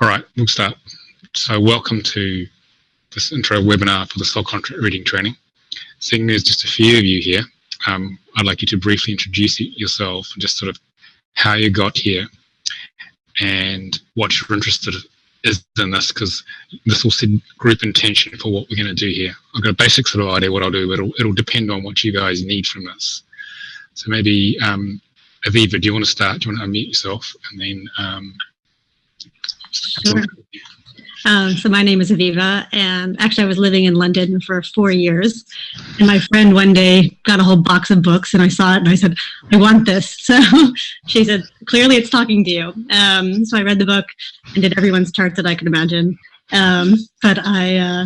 All right, we'll start. So welcome to this intro webinar for the soul contract reading training. Seeing there's just a few of you here, I'd like you to briefly introduce yourself and just sort of how you got here and what you're interested in this, because this will set group intention for what we're going to do here. I've got a basic sort of idea what I'll do, but it'll depend on what you guys need from this. So maybe Aviva, do you want to start? Do you want to unmute yourself? And then Sure. So my name is Aviva, and actually I was living in London for 4 years, and my friend one day got a whole box of books, and I saw it and I said, I want this. So she said, clearly it's talking to you. So I read the book and did everyone's chart that I could imagine. But I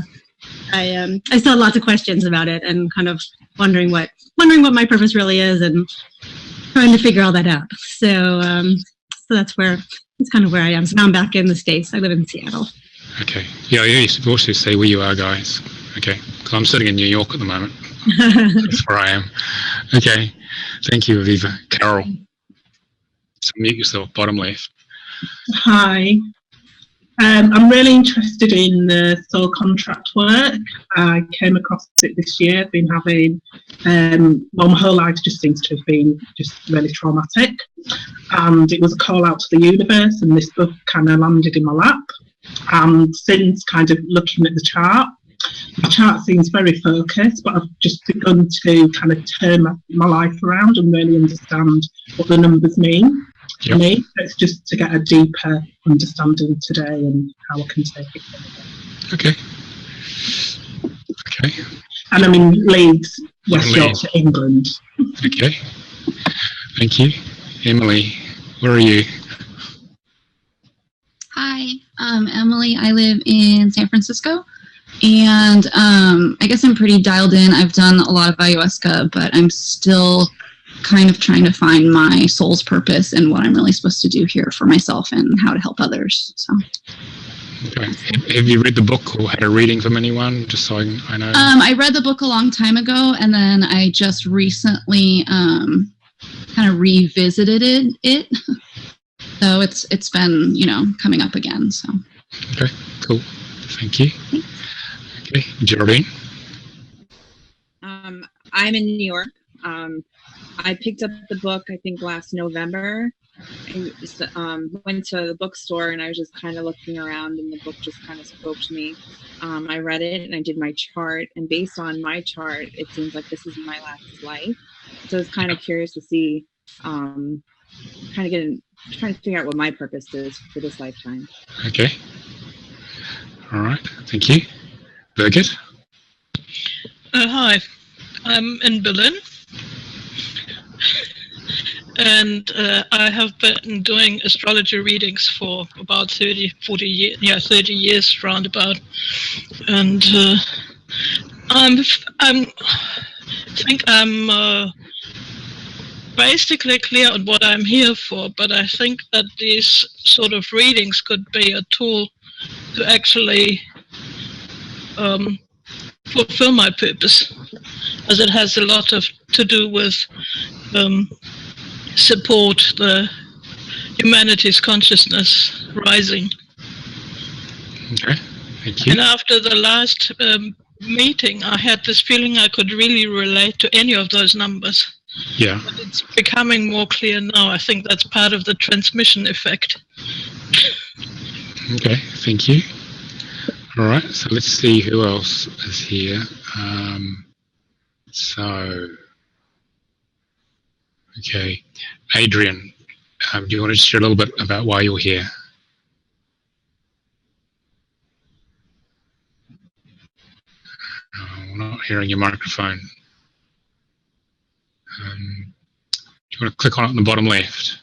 still had lots of questions about it and kind of wondering what my purpose really is and trying to figure all that out. So that's kind of where I am. So now I'm back in the States. I live in Seattle. Okay. Yeah, you should also say where you are, guys. Okay. Because I'm sitting in New York at the moment. That's where I am. Okay. Thank you, Aviva. Carol. So mute yourself, bottom left. Hi. I'm really interested in the soul contract work. I came across it this year. I've been having, my whole life just seems to have been just really traumatic. And it was a call out to the universe, and this book kind of landed in my lap. And since kind of looking at the chart, my chart seems very focused, but I've just begun to kind of turn my life around and really understand what the numbers mean. For me, it's just to get a deeper understanding today and how I can take it further. Okay. Okay. And I'm in Leeds, West Yorkshire, England. Okay. Thank you. Emily, where are you? Hi, Emily. I live in San Francisco, and I guess I'm pretty dialed in. I've done a lot of ayahuasca, but I'm still kind of trying to find my soul's purpose and what I'm really supposed to do here for myself and how to help others. So. Okay. Have you read the book or had a reading from anyone? Just so I know. I read the book a long time ago, and then I just recently kind of revisited it. So it's been, coming up again. So. Okay. Cool. Thank you. Thanks. Okay, Geraldine. I'm in New York. I picked up the book, I think, last November. I just, went to the bookstore, and I was just kind of looking around, and the book just kind of spoke to me. I read it, and I did my chart, and based on my chart, it seems like this is my last life. So I was kind of curious to see, trying to figure out what my purpose is for this lifetime. Okay. All right. Thank you. Birgit? Hi. I'm in Berlin. And I have been doing astrology readings for about 30 years roundabout. And I think I'm basically clear on what I'm here for, but I think that these sort of readings could be a tool to actually fulfill my purpose, as it has a lot to do with support the humanity's consciousness rising. Okay, thank you. And after the last meeting, I had this feeling I could really relate to any of those numbers. Yeah. But it's becoming more clear now. I think that's part of the transmission effect. Okay, thank you. All right, so let's see who else is here. Okay, Adrian, do you want to share a little bit about why you're here? We're not hearing your microphone. Do you want to click on it in the bottom left?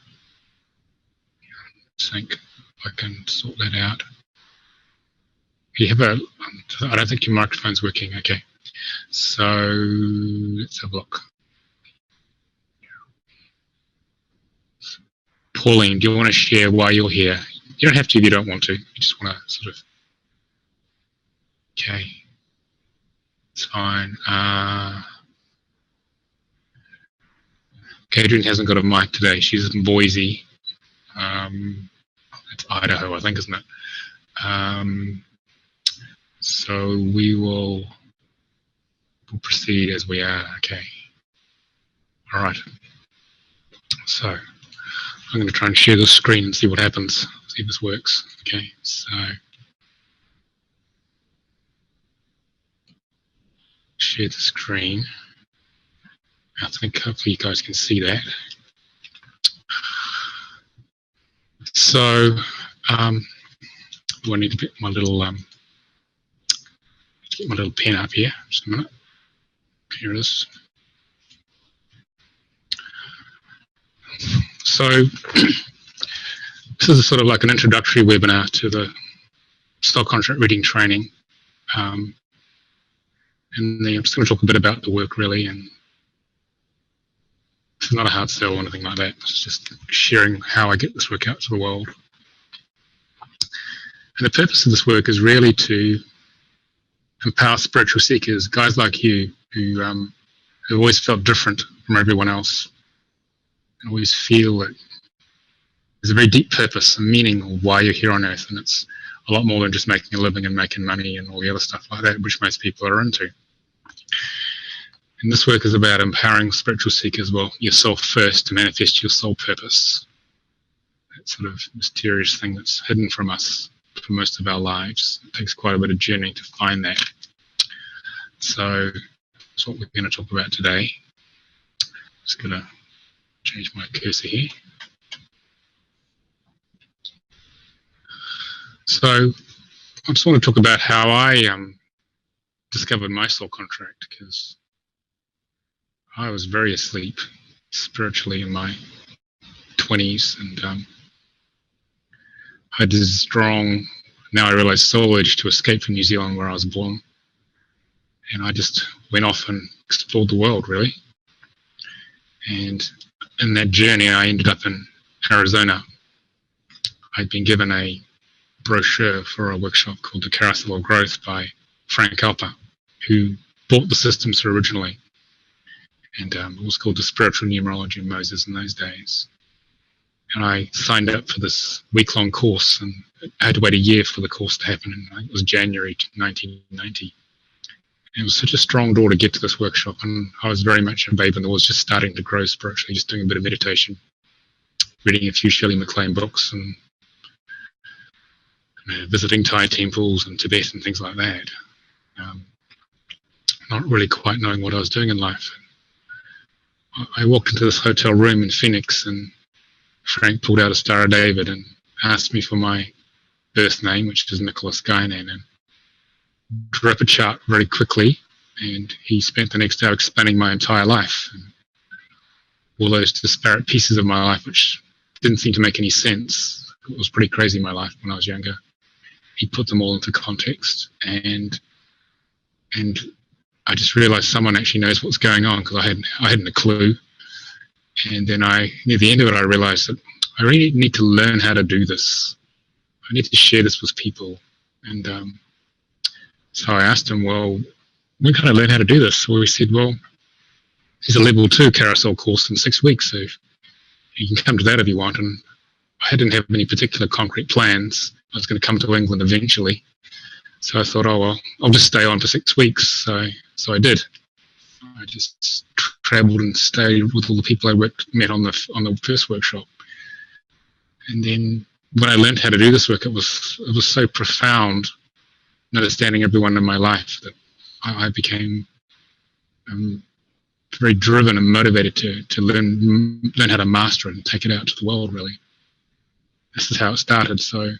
I think I can sort that out. You have I don't think your microphone's working. Okay, so let's have a look. Pauline, do you want to share why you're here? You don't have to if you don't want to. You just want to sort of. Okay, it's fine. Adrian hasn't got a mic today. She's in Boise. It's Idaho, I think, isn't it? So we'll proceed as we are. Okay. All right. So I'm going to try and share the screen and see what happens. See if this works. Okay. So share the screen. I think hopefully you guys can see that. So I need to get my little pen up here. Just a minute. Here it is. So this is sort of like an introductory webinar to the stock contract reading training. And I'm just going to talk a bit about the work really, and it's not a hard sell or anything like that. It's just sharing how I get this work out to the world. And the purpose of this work is really to empower spiritual seekers, guys like you who have always felt different from everyone else, and always feel that there's a very deep purpose and meaning of why you're here on earth, and it's a lot more than just making a living and making money and all the other stuff like that, which most people are into. And this work is about empowering spiritual seekers, well, yourself first, to manifest your soul purpose. That sort of mysterious thing that's hidden from us for most of our lives. It takes quite a bit of journey to find that. So that's what we're going to talk about today. Just going to change my cursor here. So I just want to talk about how I discovered my soul contract, because I was very asleep spiritually in my 20s, and I had this strong, now I realise, soul urge to escape from New Zealand where I was born. And I just went off and explored the world, really. And in that journey, I ended up in Arizona. I'd been given a brochure for a workshop called The Carousel of Growth by Frank Alper, who bought the systems originally. And it was called the Spiritual Numerology of Moses in those days. And I signed up for this week-long course, and I had to wait a year for the course to happen, and it was January 1990. And it was such a strong door to get to this workshop, and I was very much a babe in the woods, just starting to grow spiritually, just doing a bit of meditation, reading a few Shirley MacLaine books, and visiting Thai temples and Tibet and things like that. Not really quite knowing what I was doing in life. I walked into this hotel room in Phoenix, and Frank pulled out a Star of David and asked me for my birth name, which is Nicholas Guinan, and drew up a chart very quickly, and he spent the next hour explaining my entire life, and all those disparate pieces of my life which didn't seem to make any sense. It was pretty crazy, my life, when I was younger. He put them all into context, and I just realised someone actually knows what's going on, because I hadn't a clue. And then near the end of it, I realised that I really need to learn how to do this. I need to share this with people. And so I asked him, well, when can I learn how to do this? Well, he said, well, there's a level 2 carousel course in 6 weeks, so you can come to that if you want. And I didn't have any particular concrete plans. I was going to come to England eventually. So I thought, oh, well, I'll just stay on for 6 weeks. So I did. I just travelled and stayed with all the people I met on the first workshop. And then when I learned how to do this work, it was so profound, understanding everyone in my life, that I became very driven and motivated to learn how to master it and take it out to the world, really. This is how it started. So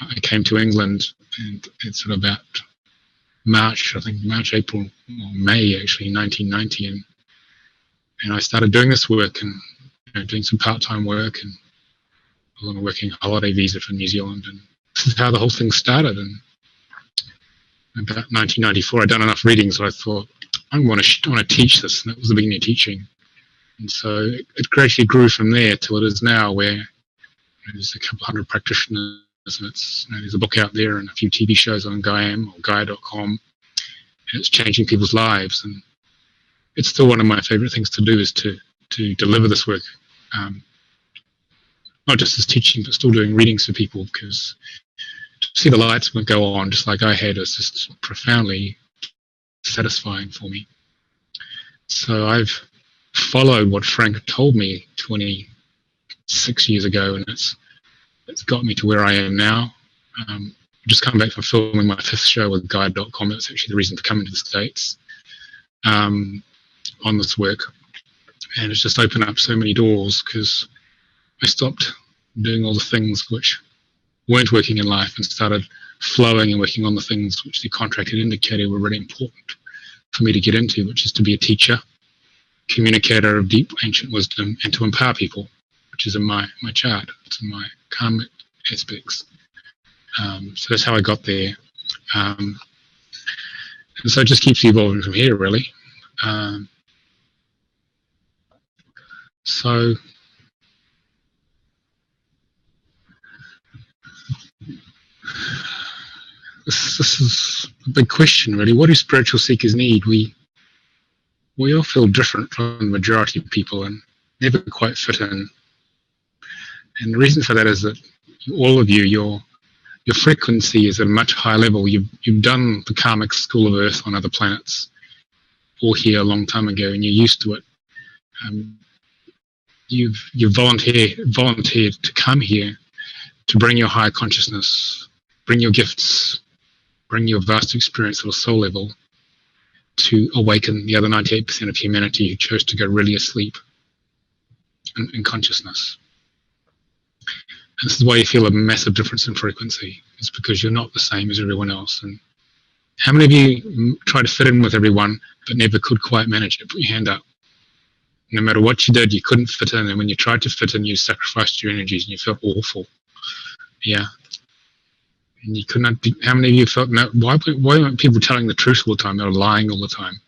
I came to England, and it's sort of about March, April, or May, actually, 1990, and I started doing this work, and doing some part-time work, and I was on a working holiday visa from New Zealand, and this is how the whole thing started. And about 1994, I'd done enough readings, so I thought, I want to teach this, and that was the beginning of teaching. And so it gradually grew from there till it is now, where there's a couple hundred practitioners, and it's, there's a book out there and a few TV shows on Gaia or Gaia.com, and it's changing people's lives. And it's still one of my favorite things to do, is to deliver this work, not just as teaching, but still doing readings for people, because to see the lights would go on just like I had was just profoundly satisfying for me. So I've followed what Frank told me 26 years ago, and it's got me to where I am now. Just come back from filming my 5th show with Guide.com. That's actually the reason for coming to the States on this work. And it's just opened up so many doors because I stopped doing all the things which weren't working in life and started flowing and working on the things which the contract had indicated were really important for me to get into, which is to be a teacher, communicator of deep ancient wisdom, and to empower people, which is in my chart. It's in my karmic aspects. So that's how I got there. And so it just keeps evolving from here, really. So this is a big question, really. What do spiritual seekers need? We all feel different from the majority of people and never quite fit in. And the reason for that is that all of you, your frequency is at a much higher level. You've done the karmic school of Earth on other planets, or here a long time ago, and you're used to it. You've volunteered to come here to bring your higher consciousness, bring your gifts, bring your vast experience at a soul level to awaken the other 98% of humanity who chose to go really asleep in consciousness. And this is why you feel a massive difference in frequency. It's because you're not the same as everyone else. And how many of you try to fit in with everyone but never could quite manage it? Put your hand up. No matter what you did, you couldn't fit in. And when you tried to fit in, you sacrificed your energies and you felt awful. Yeah. And you could not be, how many of you felt, no, why weren't people telling the truth all the time? They were lying all the time.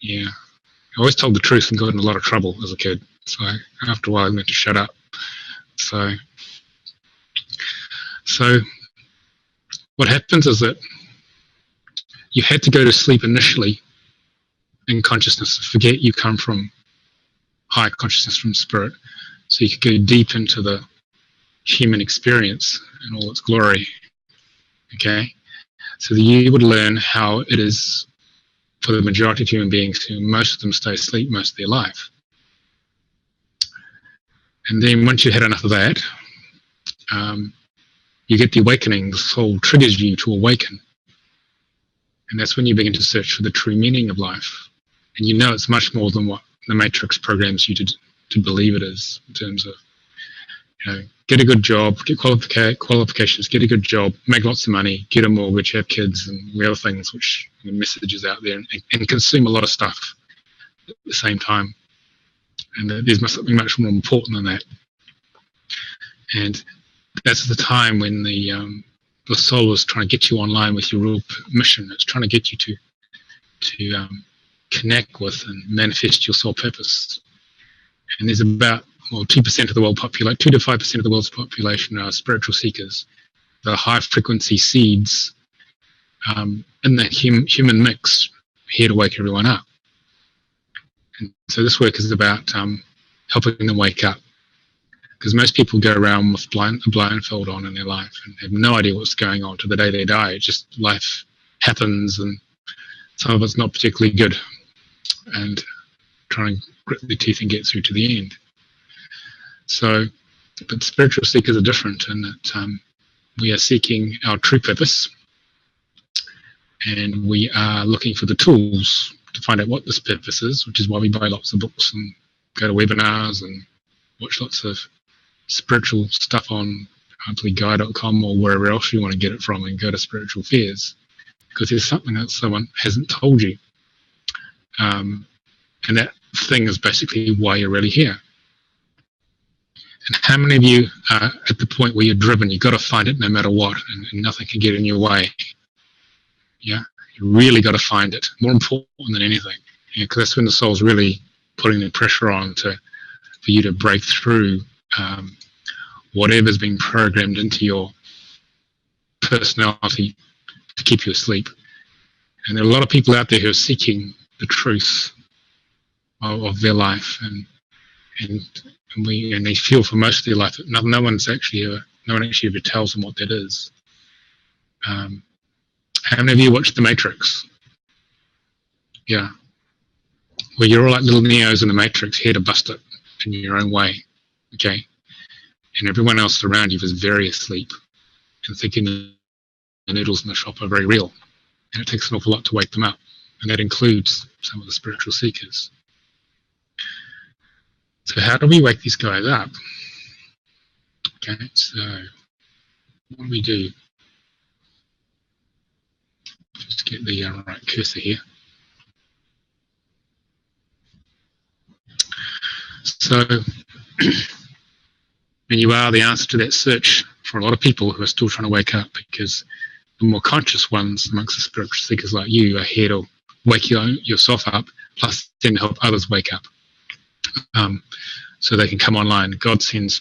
Yeah. I always told the truth and got in a lot of trouble as a kid. So after a while, I learned to shut up. So what happens is that you had to go to sleep initially in consciousness, forget you come from high consciousness from spirit, so you could go deep into the human experience and all its glory. Okay, so that you would learn how it is for the majority of human beings, who most of them stay asleep most of their life. And then once you had enough of that, you get the awakening. The soul triggers you to awaken. And that's when you begin to search for the true meaning of life. And you know it's much more than what the Matrix programs you to believe it is, in terms of, get a good job, get qualifications, get a good job, make lots of money, get a mortgage, have kids, and the other things, which the messages out there, and consume a lot of stuff at the same time. And there's something much more important than that. And that's the time when the soul is trying to get you online with your real mission. It's trying to get you to connect with and manifest your soul purpose. And there's about 2% of the world population, 2 to 5% of the world's population are spiritual seekers. The high frequency seeds in the human mix here to wake everyone up. And so this work is about helping them wake up, because most people go around with a blindfold on in their life and have no idea what's going on to the day they die. It's just life happens, and some of it's not particularly good, and trying to grit their teeth and get through to the end. So, but spiritual seekers are different in that we are seeking our true purpose, and we are looking for the tools to find out what this purpose is, which is why we buy lots of books and go to webinars and watch lots of spiritual stuff on hopefully Guide.com or wherever else you want to get it from, and go to spiritual fairs, because there's something that someone hasn't told you. And that thing is basically why you're really here. And how many of you are at the point where you're driven? You've got to find it no matter what, and nothing can get in your way. Yeah, you really got to find it. More important than anything, because that's when the soul's really putting the pressure on for you to break through whatever's been programmed into your personality to keep you asleep. And there are a lot of people out there who are seeking the truth of their life, and they feel for most of their life that no one's actually ever No one actually ever tells them what that is. How many of you watched The Matrix? Yeah. Well, you're all like little Neos in the Matrix, here to bust it in your own way, okay? And everyone else around you is very asleep and thinking the noodles in the shop are very real. And it takes an awful lot to wake them up. And that includes some of the spiritual seekers. So how do we wake these guys up? Okay, so what do we do? Just get the right cursor here. So, and you are the answer to that search for a lot of people who are still trying to wake up, because the more conscious ones amongst the spiritual seekers like you are here to wake yourself up, plus then help others wake up. So they can come online. God sends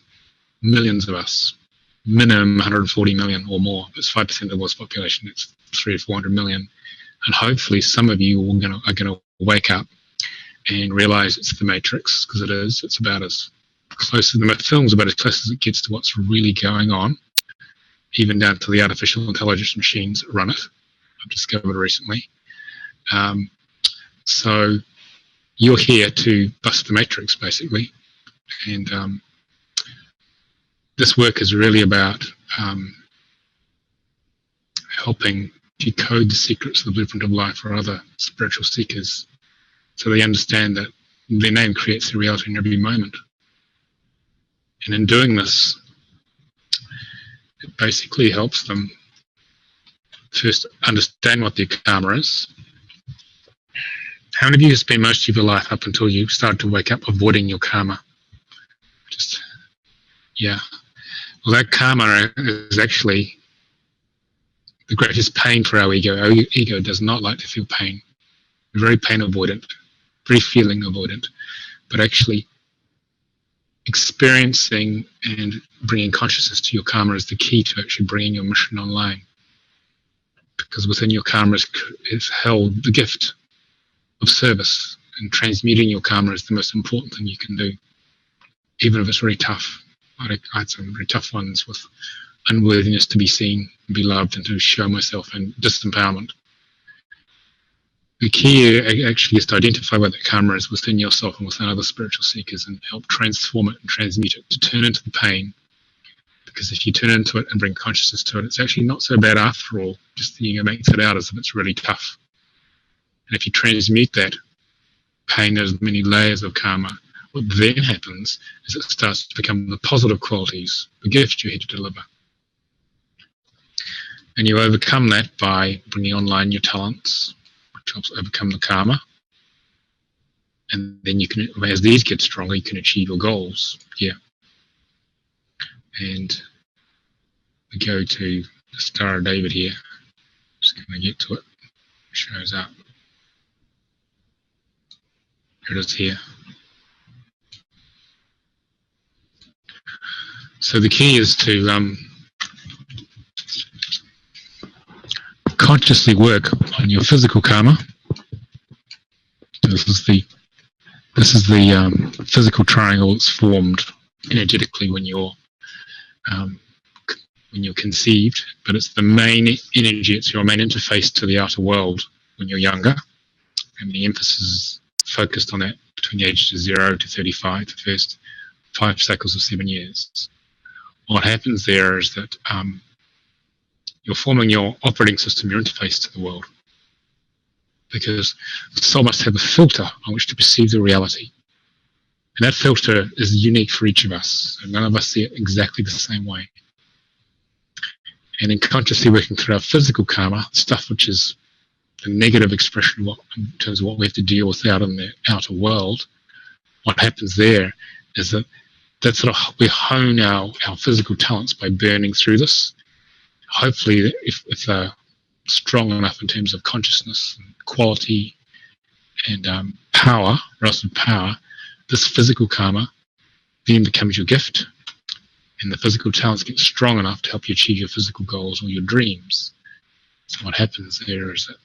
millions of us, minimum 140 million or more. It's 5% of the world's population. It's 300 or 400 million. And hopefully some of you are going to wake up and realize it's the Matrix, because it is. It's about as close as the film's about as close as it gets to what's really going on, even down to the artificial intelligence machines that run it. I've discovered recently. So you're here to bust the Matrix, basically. And this work is really about helping decode the secrets of the blueprint of life for other spiritual seekers, so they understand that their name creates their reality in every moment. And in doing this, it basically helps them first understand what their karma is. How many of you have spent most of your life up until you started to wake up avoiding your karma? Yeah. Well, that karma is actually the greatest pain for our ego. Our ego does not like to feel pain. We're very pain avoidant, very feeling avoidant. But actually experiencing and bringing consciousness to your karma is the key to actually bringing your mission online. Because within your karma is held the gift of service, and transmuting your karma is the most important thing you can do, even if it's very tough. I had some very tough ones with unworthiness to be seen, and be loved, and to show myself, and disempowerment. The key actually is to identify what that karma is within yourself and within other spiritual seekers, and help transform it and transmute it to turn into the pain. Because if you turn into it and bring consciousness to it, it's actually not so bad after all. Just the ego makes it out as if it's really tough. And if you transmute that pain, there's many layers of karma. What then happens is it starts to become the positive qualities, the gift you're here to deliver. And you overcome that by bringing online your talents, which helps overcome the karma. And then you can, as these get stronger, you can achieve your goals. Yeah. And we go to the Star of David here. Just going to get to it. It shows up. Here it is here. So the key is to consciously work on your physical karma. This is the physical triangle that's formed energetically when you're conceived, but it's the main energy. It's your main interface to the outer world when you're younger, and the emphasis is focused on that between the ages of 0 to 35, the first 5 cycles of 7 years. What happens there is that you're forming your operating system, your interface to the world, because the soul must have a filter on which to perceive the reality. And that filter is unique for each of us, and none of us see it exactly the same way. And in consciously working through our physical karma, stuff which is the negative expression in terms of what we have to deal with out in the outer world, what happens there is that we hone our physical talents by burning through this. Hopefully, if they're strong enough in terms of consciousness and quality and power, relative power, this physical karma then becomes your gift, and the physical talents get strong enough to help you achieve your physical goals or your dreams. So what happens there is that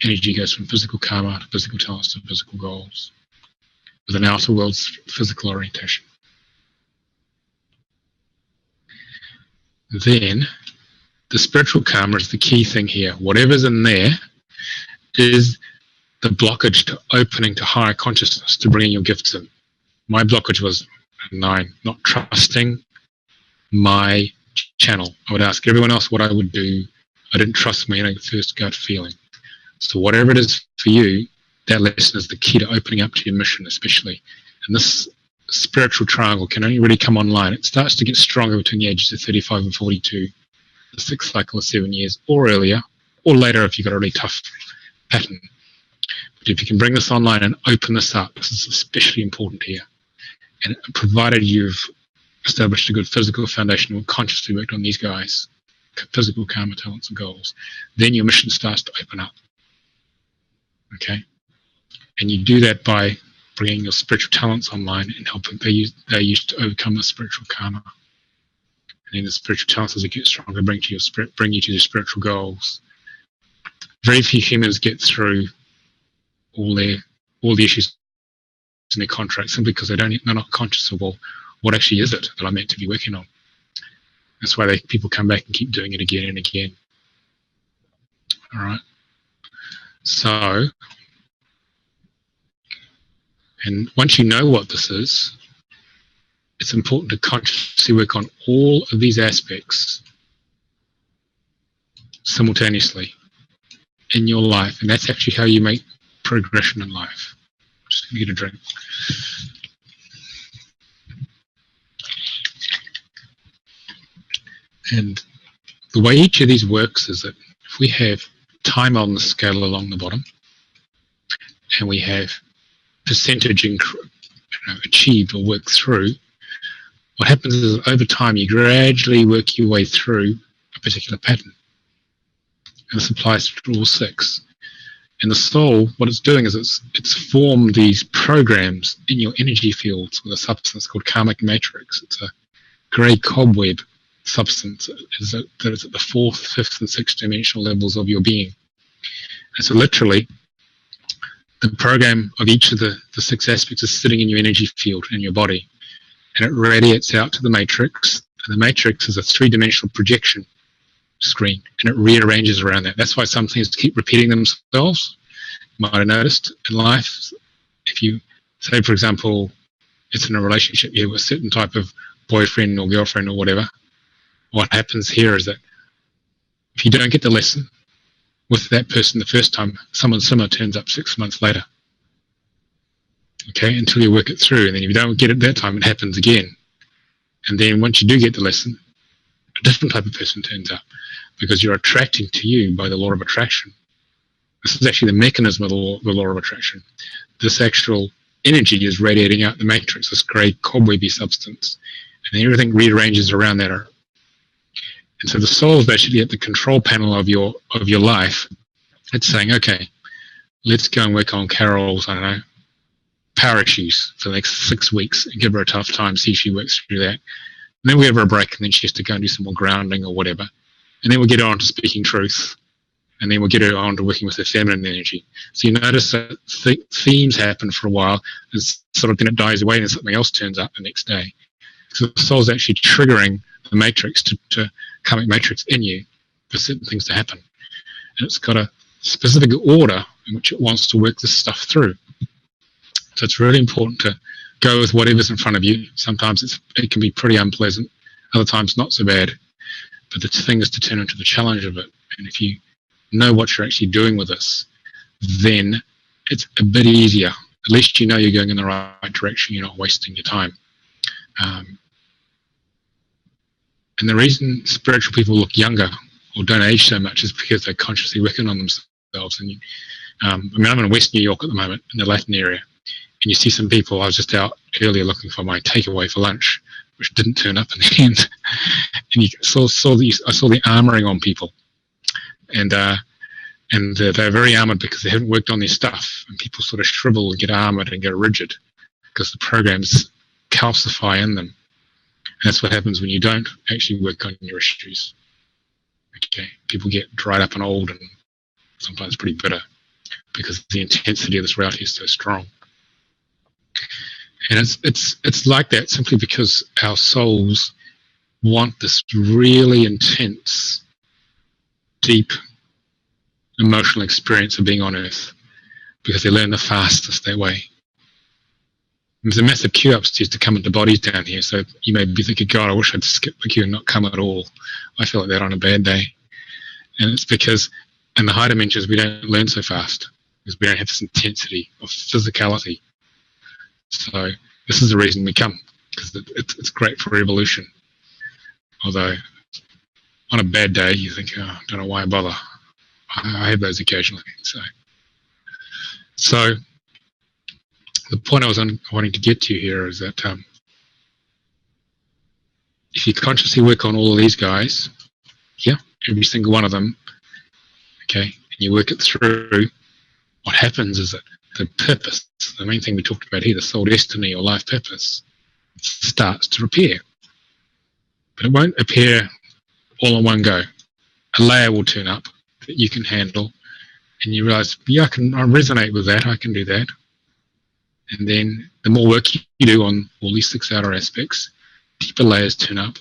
the energy goes from physical karma to physical talents to physical goals, with an outer world's physical orientation. then the spiritual karma is the key thing here. Whatever's in there is the blockage to opening to higher consciousness, to bringing your gifts in. My blockage was 9, not trusting my channel. I would ask everyone else what I would do. I didn't trust my first gut feeling. So whatever it is for you, that lesson is the key to opening up to your mission, especially. And this spiritual triangle can only really come online. It starts to get stronger between the ages of 35 and 42, the 6th cycle of 7 years, or earlier, or later if you've got a really tough pattern. But if you can bring this online and open this up, this is especially important here. And provided you've established a good physical foundation or consciously worked on these guys, physical karma, talents, and goals, then your mission starts to open up. Okay? And you do that by bringing your spiritual talents online and helping they use to overcome the spiritual karma. And then the spiritual talents, as they get stronger, bring you to your spiritual goals. Very few humans get through all the issues in their contract simply because they're not conscious of, well, what actually is it that I'm meant to be working on. That's why people come back and keep doing it again and again. All right. So, and once you know what this is, it's important to consciously work on all of these aspects simultaneously in your life, and that's actually how you make progression in life. Just gonna get a drink. And the way each of these works is that if we have time on the scale along the bottom, and we have percentage achieved or worked through, what happens is over time you gradually work your way through a particular pattern. And this applies to all 6. And the soul, what it's doing is it's formed these programs in your energy fields with a substance called karmic matrix. It's a grey cobweb substance that is at the 4th, 5th, and 6th dimensional levels of your being. And so literally, the program of each of the 6 aspects is sitting in your energy field in your body, and it radiates out to the matrix. And the matrix is a 3-dimensional projection screen, and it rearranges around that. That's why some things keep repeating themselves. You might have noticed in life, if you say, for example, it's in a relationship, you have a certain type of boyfriend or girlfriend or whatever, what happens here is that if you don't get the lesson with that person the first time, someone similar turns up 6 months later. Okay, until you work it through, and then if you don't get it that time, it happens again. And then once you do get the lesson, a different type of person turns up, because you're attracting to you by the law of attraction. This is actually the mechanism of the law of attraction. This actual energy is radiating out the matrix, this grey cobwebby substance, and then everything rearranges around that. And so the soul is basically at the control panel of your life. It's saying, okay, let's go and work on Carol's, I don't know, power issues for the next 6 weeks and give her a tough time, see if she works through that. And then we give her a break, and then she has to go and do some more grounding or whatever. And then we'll get her on to speaking truth. And then we'll get her on to working with her feminine energy. So you notice that themes happen for a while, and sort of then it dies away, and something else turns up the next day. So the soul's actually triggering the matrix to karmic matrix in you for certain things to happen. And it's got a specific order in which it wants to work this stuff through. So it's really important to go with whatever's in front of you. Sometimes it can be pretty unpleasant, other times not so bad. But the thing is to turn into the challenge of it. And if you know what you're actually doing with this, then it's a bit easier. At least you know you're going in the right direction, you're not wasting your time. And the reason spiritual people look younger or don't age so much is because they're consciously working on themselves. And I'm in West New York at the moment, in the Latin area, and you see some people. I was just out earlier looking for my takeaway for lunch, which didn't turn up in the end. And I saw the armoring on people, and they're very armored because they haven't worked on their stuff. And people sort of shrivel and get armored and get rigid because the programs calcify in them. And that's what happens when you don't actually work on your issues. Okay, people get dried up and old and sometimes pretty bitter because the intensity of this reality is so strong. And it's like that simply because our souls want this really intense, deep emotional experience of being on Earth, because they learn the fastest that way. There's a massive queue upstairs to come into bodies down here, so you may be thinking, God, I wish I'd skip the queue and not come at all. I feel like that on a bad day. And it's because in the higher dimensions we don't learn so fast, because we don't have this intensity of physicality. So this is the reason we come, because it's great for evolution. Although on a bad day you think, oh, I don't know why I bother. I have those occasionally. So the point I was wanting to get to here is that if you consciously work on all of these guys, yeah, every single one of them, okay, and you work it through, what happens is that the purpose, the main thing we talked about here, the soul destiny or life purpose, starts to appear. But it won't appear all in one go. A layer will turn up that you can handle, and you realize, yeah, I resonate with that, I can do that. And then the more work you do on all these 6 outer aspects, deeper layers turn up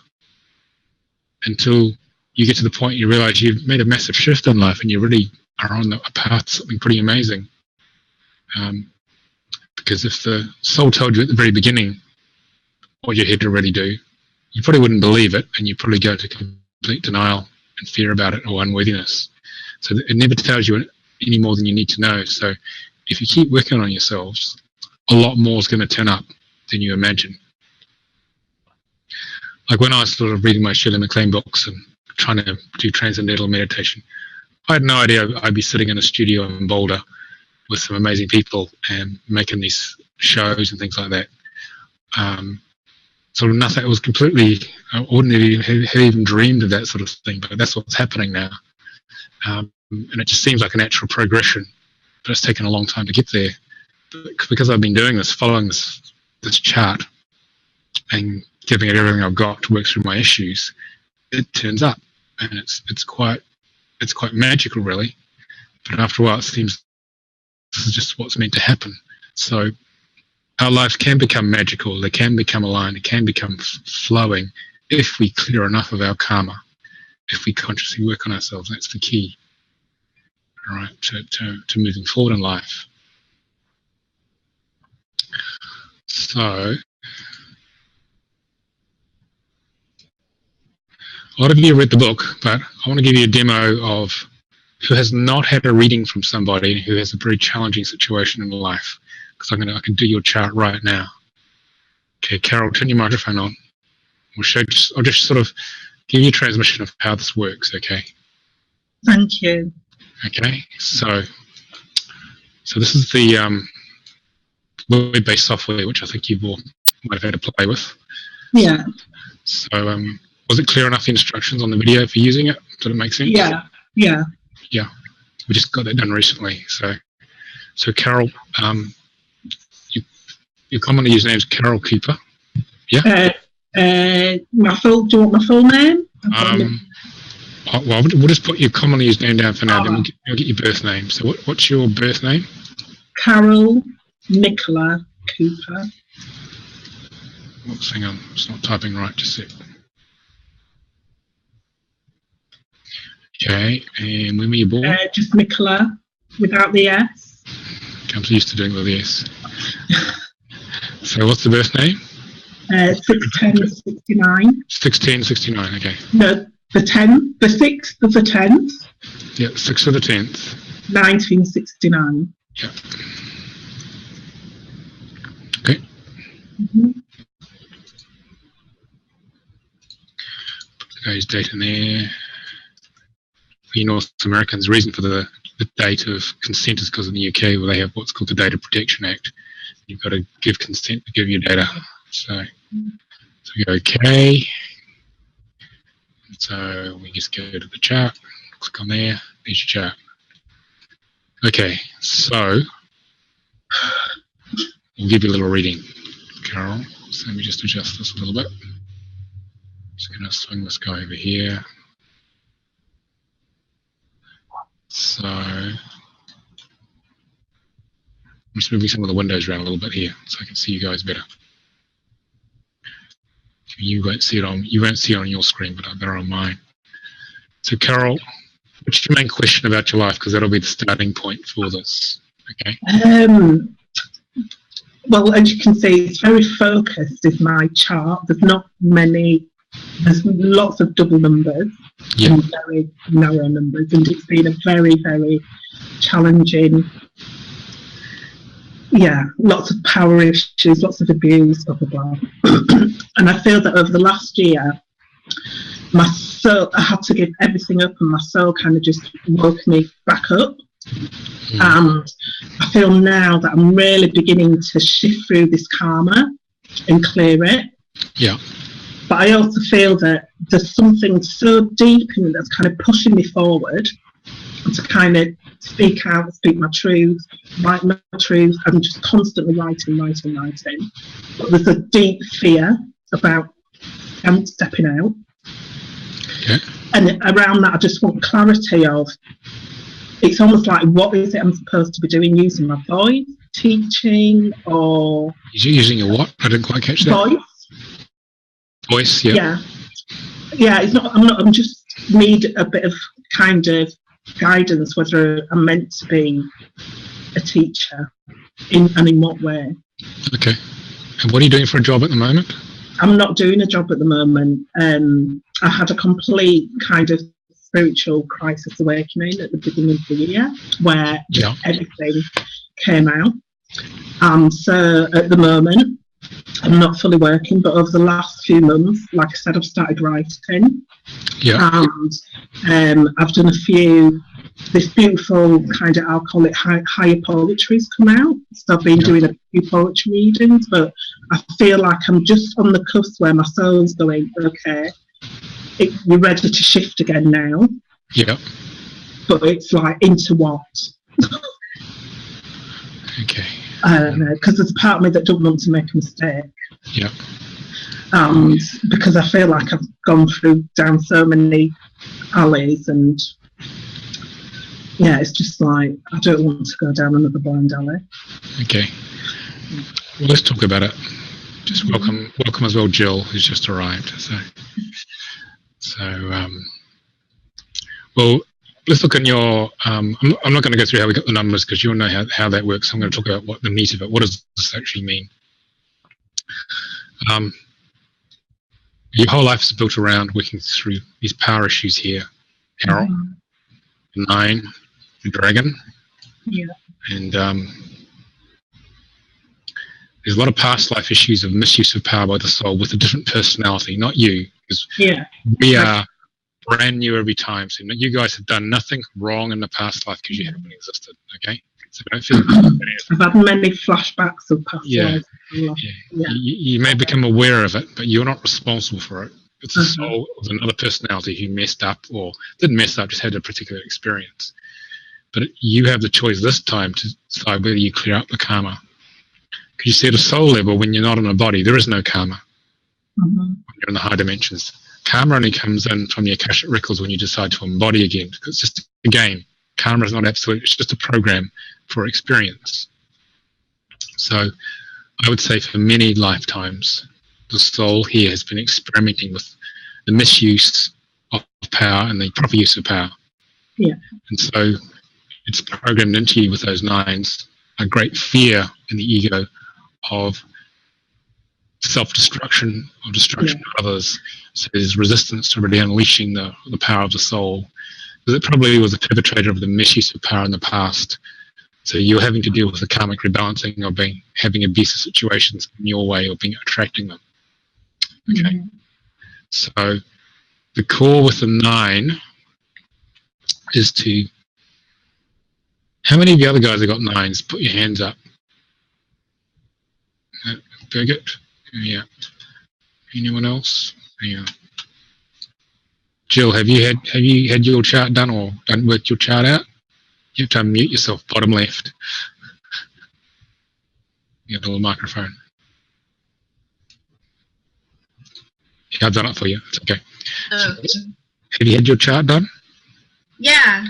until you get to the point you realize you've made a massive shift in life and you really are on a path to something pretty amazing. Because if the soul told you at the very beginning what you had to really do, you probably wouldn't believe it, and you probably go to complete denial and fear about it or unworthiness. So it never tells you any more than you need to know. So if you keep working on yourselves, a lot more is going to turn up than you imagine. Like when I was sort of reading my Shirley MacLaine books and trying to do transcendental meditation, I had no idea I'd be sitting in a studio in Boulder with some amazing people and making these shows and things like that. Sort of nothing. It was completely, I wouldn't have even dreamed of that sort of thing, but that's what's happening now. And it just seems like a natural progression, but it's taken a long time to get there. Because I've been doing this, following this chart and giving it everything I've got to work through my issues, it turns up, and it's quite magical, really. But after a while, it seems this is just what's meant to happen. So our lives can become magical, they can become aligned, it can become flowing if we clear enough of our karma, if we consciously work on ourselves. That's the key, all right, to moving forward in life. So a lot of you read the book, but I want to give you a demo of who has not had a reading from somebody who has a very challenging situation in life. Because I can do your chart right now. Okay, Carol, turn your microphone on. I'll just sort of give you a transmission of how this works. Okay. Thank you. Okay, so this is the web-based software, which I think you all might have had to play with. Yeah. So was it clear enough, the instructions on the video for using it? Did it make sense? Yeah. Yeah. Yeah. We just got that done recently. So Carol, your commonly used name is Carol Cooper. Yeah. Do you want my full name? Well, we'll just put your commonly used name down for now. Then we'll get your birth name. So what's your birth name? Carol Nicola Cooper. Oops, hang on, it's not typing right. Just a sec. Okay, and when were you born? Just Nicola without the S. I'm so used to doing it with the S. So what's the birth name? 6/10/69. 1669, okay. No, the 6th of the 10th. Yeah, 6th of the 10th. 1969. Yeah. Okay. Mm-hmm. Put the guy's date in there. For North Americans, the reason for the date of consent is because in the UK, well, they have what's called the Data Protection Act. You've got to give consent to give your data. So we go OK. So we just go to the chart, click on there, there's your chart. Okay, so we'll give you a little reading, Carol. So let me just adjust this a little bit. Just going to swing this guy over here. So I'm just moving some of the windows around a little bit here so I can see you guys better. Give You won't see it on your screen, but they're on mine. So Carol, what's your main question about your life? Because that'll be the starting point for this. Okay. Well, as you can see, it's very focused, is my chart. There's lots of double numbers and very narrow numbers, and it's been a very, very challenging, lots of power issues, lots of abuse, blah, blah, blah. And I feel that over the last year, my soul, I had to give everything up, and my soul kind of just woke me back up. And I feel now that I'm really beginning to shift through this karma and clear it. Yeah. But I also feel that there's something so deep in it that's kind of pushing me forward to kind of speak out, speak my truth, write my truth. I'm just constantly writing. But there's a deep fear about stepping out. Okay. And around that, I just want clarity of, it's almost like, what is it I'm supposed to be doing? Using my voice, teaching, or... Using your what? I didn't quite catch that. Voice, yeah. Yeah, it's not, I'm just need a bit of kind of guidance whether I'm meant to be a teacher, in what way. Okay. And what are you doing for a job at the moment? I'm not doing a job at the moment. I had a complete kind of spiritual crisis awakening at the beginning of the year where everything came out. So at the moment, I'm not fully working, but over the last few months, like I said, I've started writing. Yeah. And I've done this beautiful kind of, I'll call it higher poetry's come out. So I've been doing a few poetry readings, but I feel like I'm just on the cusp where my soul's going, okay, you're ready to shift again now. Yeah. But it's like, into what? Okay. I don't know, because there's a part of me that don't want to make a mistake. Yeah. Because I feel like I've gone down so many alleys, and it's just like, I don't want to go down another blind alley. Okay. Well, let's talk about it. Just welcome as well, Jill, who's just arrived. Well, let's look in your, I'm not going to go through how we got the numbers because you'll know how that works. I'm going to talk about what the meat of it, what does this actually mean? Your whole life is built around working through these power issues here. Carol, the 9, the dragon. Yeah. And there's a lot of past life issues of misuse of power by the soul with a different personality, not you. Because we are brand new every time. So you guys have done nothing wrong in the past life because you haven't existed. Okay, so don't feel. I've had many flashbacks of past lives. You may become aware of it, but you're not responsible for it. It's the soul of another personality who messed up or didn't mess up, just had a particular experience. But you have the choice this time to decide whether you clear up the karma. Because you see, at a soul level, when you're not in a body, there is no karma. When you're in the high dimensions. Karma only comes in from the Akashic records when you decide to embody again. It's just a game. Karma is not absolute. It's just a program for experience. So I would say for many lifetimes, the soul here has been experimenting with the misuse of power and the proper use of power. Yeah. And so it's programmed into you with those 9s, a great fear in the ego of self-destruction or destruction of others. So there's resistance to really unleashing the power of the soul. Because it probably was a perpetrator of the misuse of power in the past. So you're having to deal with the karmic rebalancing of having abusive situations in your way or attracting them. Okay. So the core with the 9 is to, how many of the other guys have got 9s? Put your hands up. Very good. Yeah. Anyone else? Yeah. Jill, have you had your chart done or worked your chart out? You have to unmute yourself, bottom left. You have a little microphone. Yeah, I've done it for you. It's okay. Oh. Have you had your chart done? Yeah.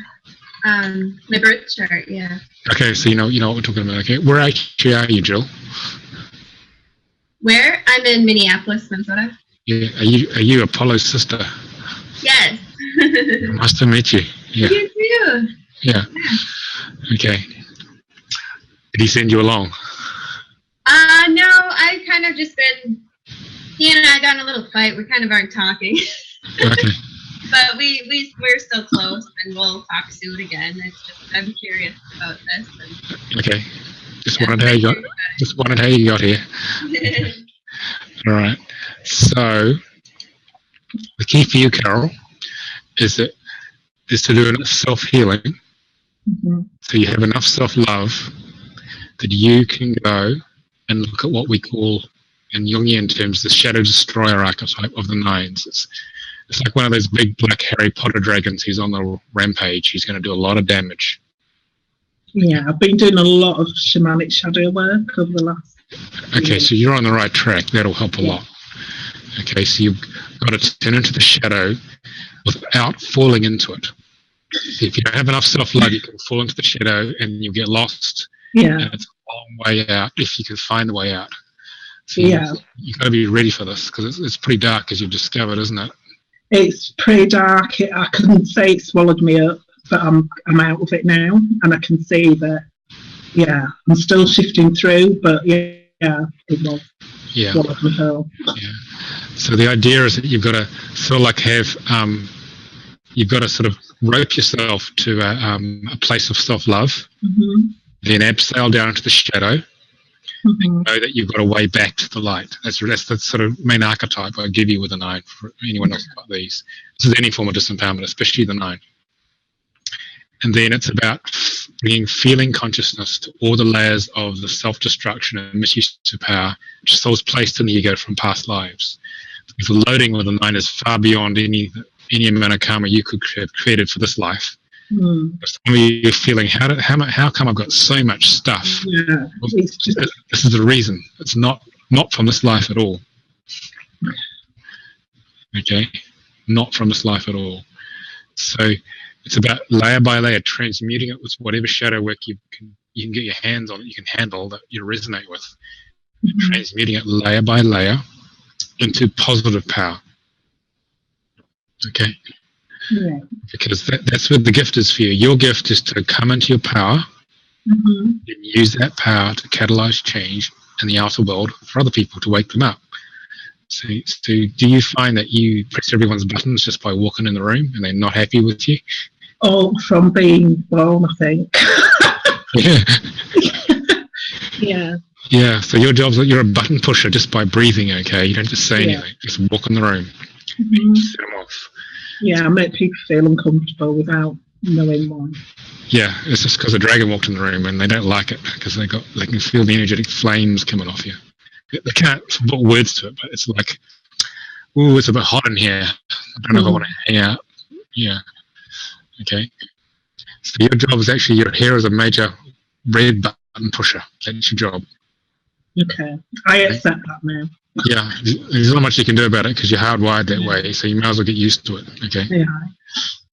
My birth chart, yeah. Okay, so you know what we're talking about. Okay, where actually are you, Jill? Where? I'm in Minneapolis, Minnesota. Yeah. Are you Apollo's sister? Yes. Nice to meet you. Yeah. You too. Yeah. Okay. Did he send you along? No, I kind of just been, he and I got in a little fight. We kind of aren't talking. Okay. But we're still close, and we'll talk soon again. It's just, I'm curious about this. And, Okay. Just wondered how you got here. All right. So the key for you, Carol, is to do enough self-healing. Mm-hmm. So you have enough self-love that you can go and look at what we call, in Jungian terms, the shadow destroyer archetype of the nines. It's like one of those big black Harry Potter dragons. He's on the rampage. He's going to do a lot of damage. Yeah, I've been doing a lot of shamanic shadow work over the last. Okay, so you're on the right track. That'll help a lot. Okay, so you've got to turn into the shadow without falling into it. If you don't have enough self-love, you can fall into the shadow and you get lost. Yeah. And it's a long way out if you can find the way out. So you've got to be ready for this because it's pretty dark, as you've discovered, isn't it? It's pretty dark. I couldn't say it swallowed me up, but I'm out of it now, and I can see that. Yeah, I'm still shifting through, but yeah, it was swallowed me whole. Yeah. So the idea is that you've got to sort of like have you've got to sort of rope yourself to a place of self-love, Mm-hmm. then abseil down into the shadow. Mm-hmm. Know that you've got a way back to the light. That's the sort of main archetype I give you with the 9 for anyone else got these. This is any form of disempowerment, especially the 9. And then it's about bringing feeling consciousness to all the layers of the self-destruction and misuse of power, which souls placed in the ego from past lives. Because the loading with the 9 is far beyond any amount of karma you could have created for this life. Mm. Some of you are feeling, how come I've got so much stuff? Yeah. Well, this is the reason. It's not from this life at all. Okay? Not from this life at all. So it's about layer by layer transmuting it with whatever shadow work you can get your hands on, that you can handle, that you resonate with. Mm-hmm. Transmuting it layer by layer into positive power. Okay? Yeah. Because that's what the gift is for you. Your gift is to come into your power Mm-hmm. and use that power to catalyze change in the outer world for other people, to wake them up. So do you find that you press everyone's buttons just by walking in the room and they're not happy with you? Oh, from being born, I think. Yeah. Yeah. Yeah, so your job's that you're a button pusher just by breathing, okay? You don't just say anything, just walk in the room. Mm-hmm. Set them off. Yeah, I make people feel uncomfortable without knowing why. Yeah, it's just because a dragon walked in the room and they don't like it because they can feel the energetic flames coming off you. They can't put words to it, but it's like, ooh, it's a bit hot in here. I don't know if I want to hang out. Yeah. Okay. So your job is actually, you're here as a major red button pusher. That's your job. Okay. I accept that now. Yeah. There's not much you can do about it because you're hardwired that way, so you might as well get used to it. Okay. Yeah.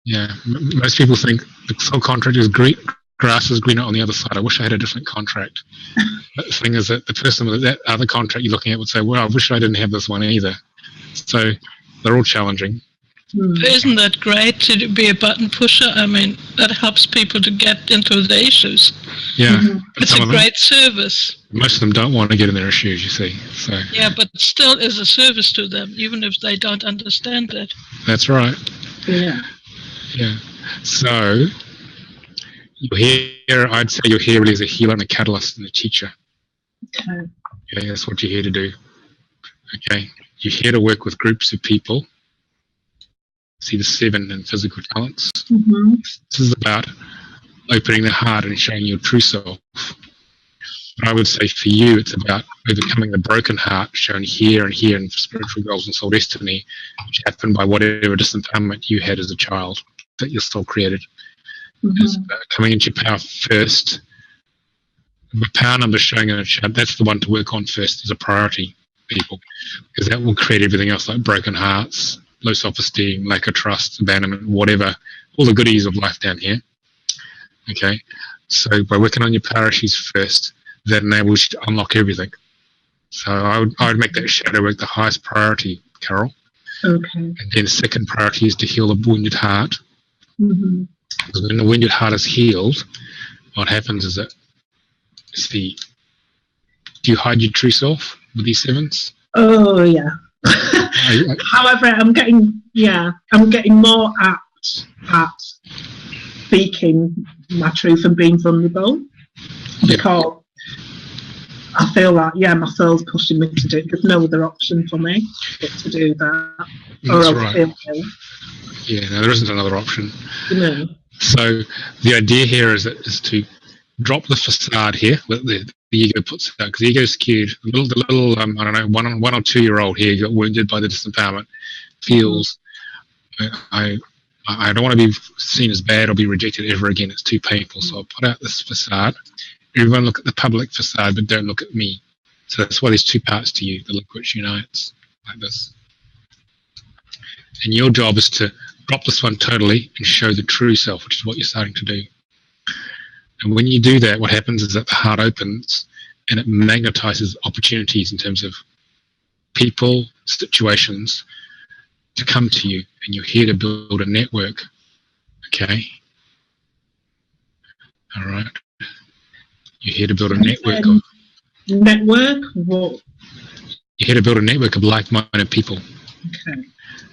Yeah. Most people think the soul contract is green, grass is greener on the other side. I wish I had a different contract. But the thing is that the person with that other contract you're looking at would say, well, I wish I didn't have this one either. So they're all challenging. Isn't that great to be a button pusher? I mean, that helps people to get into their issues. Yeah. Mm-hmm. It's a great service. Most of them don't want to get in their shoes, you see. So Yeah, but still is a service to them, even if they don't understand it. that's right. Yeah. Yeah. So you're here, I'd say you're here really as a healer and a catalyst and a teacher. Okay. Okay, that's what you're here to do. Okay. You're here to work with groups of people. See the 7 in physical talents. Mm-hmm. This is about opening the heart and showing your true self. But I would say for you, it's about overcoming the broken heart shown here and here in spiritual goals and soul destiny, which happened by whatever disempowerment you had as a child that your soul created. Mm-hmm. It's about coming into your power first. The power number showing in a chart, that's the one to work on first as a priority, people, because that will create everything else like broken hearts, low self-esteem, lack of trust, abandonment, whatever, all the goodies of life down here. Okay, so by working on your power issues first, that enables you to unlock everything. So I would make that shadow work the highest priority Carol. Okay. And then second priority is to heal the wounded heart. Mm-hmm. Because when the wounded heart is healed, what happens is that, see, do you hide your true self with these sevens? Oh yeah. However, I'm getting more apt at speaking my truth and being vulnerable, because I feel like my soul's pushing me to do it. There's no other option for me but to do that. That's right. Yeah, no, there isn't another option. No. So the idea here is to drop the facade here, what the ego puts out, because the ego is skewed. The little I don't know, 1 or 2 year old here got wounded by the disempowerment, feels I don't want to be seen as bad or be rejected ever again. It's too painful. So I'll put out this facade. Everyone look at the public facade, but don't look at me. So that's why there's two parts to you, the link which unites, like this. And your job is to drop this one totally and show the true self, which is what you're starting to do. And when you do that, what happens is that the heart opens and it magnetizes opportunities in terms of people, situations to come to you, and you're here to build a network. Okay? All right. You're here to build a network of... Network? What? You're here to build a network of like-minded people. Okay.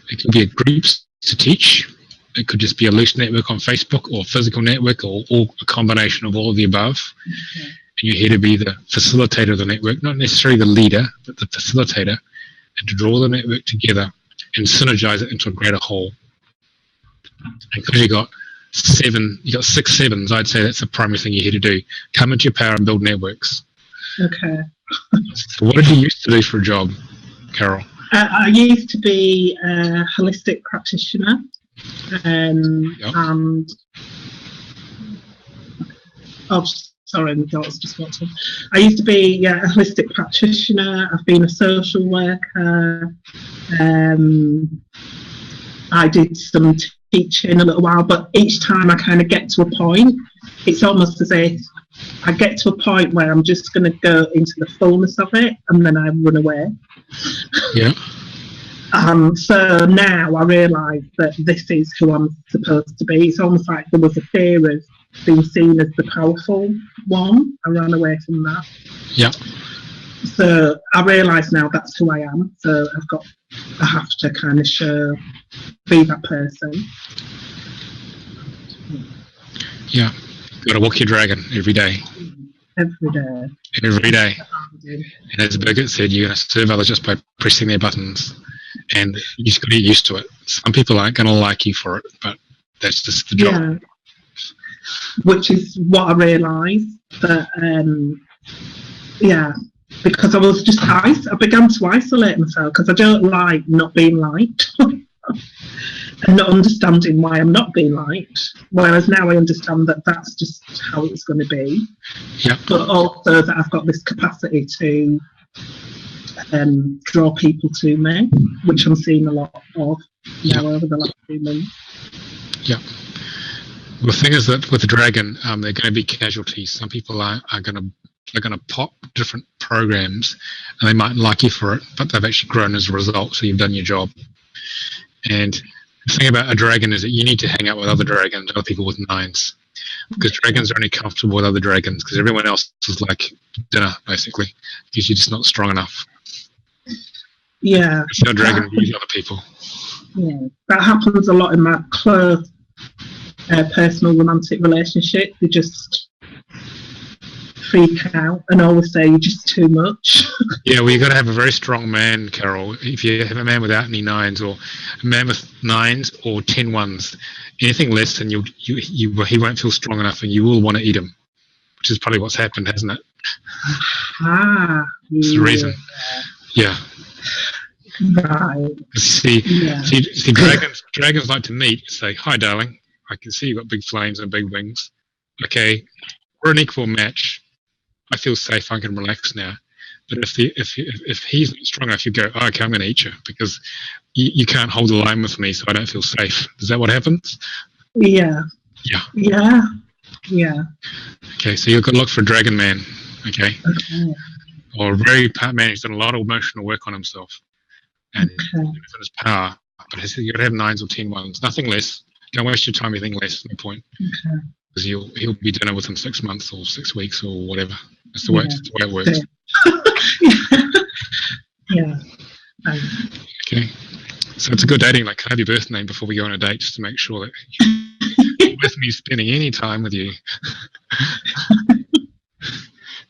It could be a group to teach. It could just be a loose network on Facebook, or a physical network, or a combination of all of the above. Okay. And you're here to be the facilitator of the network, not necessarily the leader, but the facilitator, and to draw the network together and synergize it into a greater whole. And because you got 6 sevens, I'd say that's the primary thing you're here to do. Come into your power and build networks. Okay. So what did you used to do for a job, Carol? I used to be a holistic practitioner, and sorry, my daughter's just walked in. I used to be a holistic practitioner. I've been a social worker. I did some teaching a little while, but each time I kind of get to a point, it's almost as if I get to a point where I'm just going to go into the fullness of it, and then I run away. Yeah. So now I realise that this is who I'm supposed to be. It's almost like there was a fear of being seen as the powerful one. I ran away from that. Yeah. So I realise now that's who I am. So I have to kind of be that person. Yeah. You've got to walk your dragon every day. Every day. Every day. And as Birgit said, you're going to serve others just by pressing their buttons. And you just got to get used to it. Some people aren't going to like you for it, but that's just the job. Yeah. Which is what I realised, that because I began to isolate myself, because I don't like not being liked and not understanding why I'm not being liked. Whereas now I understand that that's just how it's going to be. Yeah. But also that I've got this capacity to draw people to me, which I'm seeing a lot of now over the last few months. Yeah. Well, the thing is that with the dragon, there are going to be casualties. Some people are going to pop different programs, and they mightn't like you for it, but they've actually grown as a result. So you've done your job. And the thing about a dragon is that you need to hang out with other dragons, other people with 9s, because dragons are only comfortable with other dragons, because everyone else is like dinner, basically, because you're just not strong enough. Yeah. If you're a dragon, you use other people. Yeah, that happens a lot in my close personal romantic relationship. They just freak out and always say you're just too much. Yeah, well, you've got to have a very strong man, Carol. If you have a man without any 9s, or a man with 9s or 10 1s, anything less than he won't feel strong enough, and you will want to eat him, which is probably what's happened, hasn't it? That's the reason. Yeah. Right. See, dragons like to meet, say, "Hi, darling. I can see you've got big flames and big wings. Okay, we're an equal match. I feel safe. I can relax now." But if he's not strong enough, you go, "Oh, okay, I'm going to eat you because you can't hold the line with me, so I don't feel safe." Is that what happens? Yeah. Yeah. Yeah. Yeah. Okay, so you've got to look for a dragon man. Okay. Or a very part man who's done a lot of emotional work on himself. and infinite power. But you've got to have 9s or 10 ones, nothing less. Don't waste your time anything less, no point. Because he'll be dinner within 6 months or 6 weeks or whatever. That's the way, that's the way it works. Yeah. Okay. So it's a good dating. Like, can I have your birth name before we go on a date, just to make sure that you're with me spending any time with you,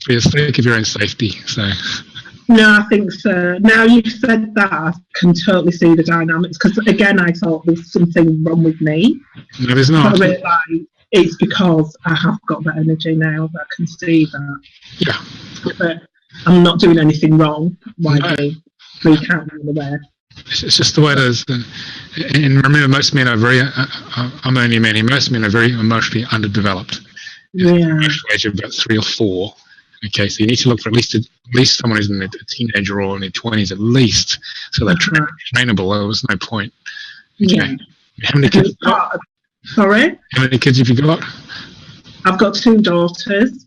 for the sake of your own safety. So. No, I think so. Now you've said that, I can totally see the dynamics. Because again, I thought there's something wrong with me. No, there's not. But I realise it's because I have got that energy now that I can see that. Yeah. But I'm not doing anything wrong. Why do you freak out when you're there? It's just the way it is. And remember, most men are very, I'm only a man here, most men are very emotionally underdeveloped. Yeah. Emotional age of about 3 or 4. Okay, so you need to look for at least someone who's in a teenager or in their 20s at least, so they're trainable. There was no point. Okay. Yeah. How many kids have you got? Sorry? How many kids have you got? I've got 2 daughters.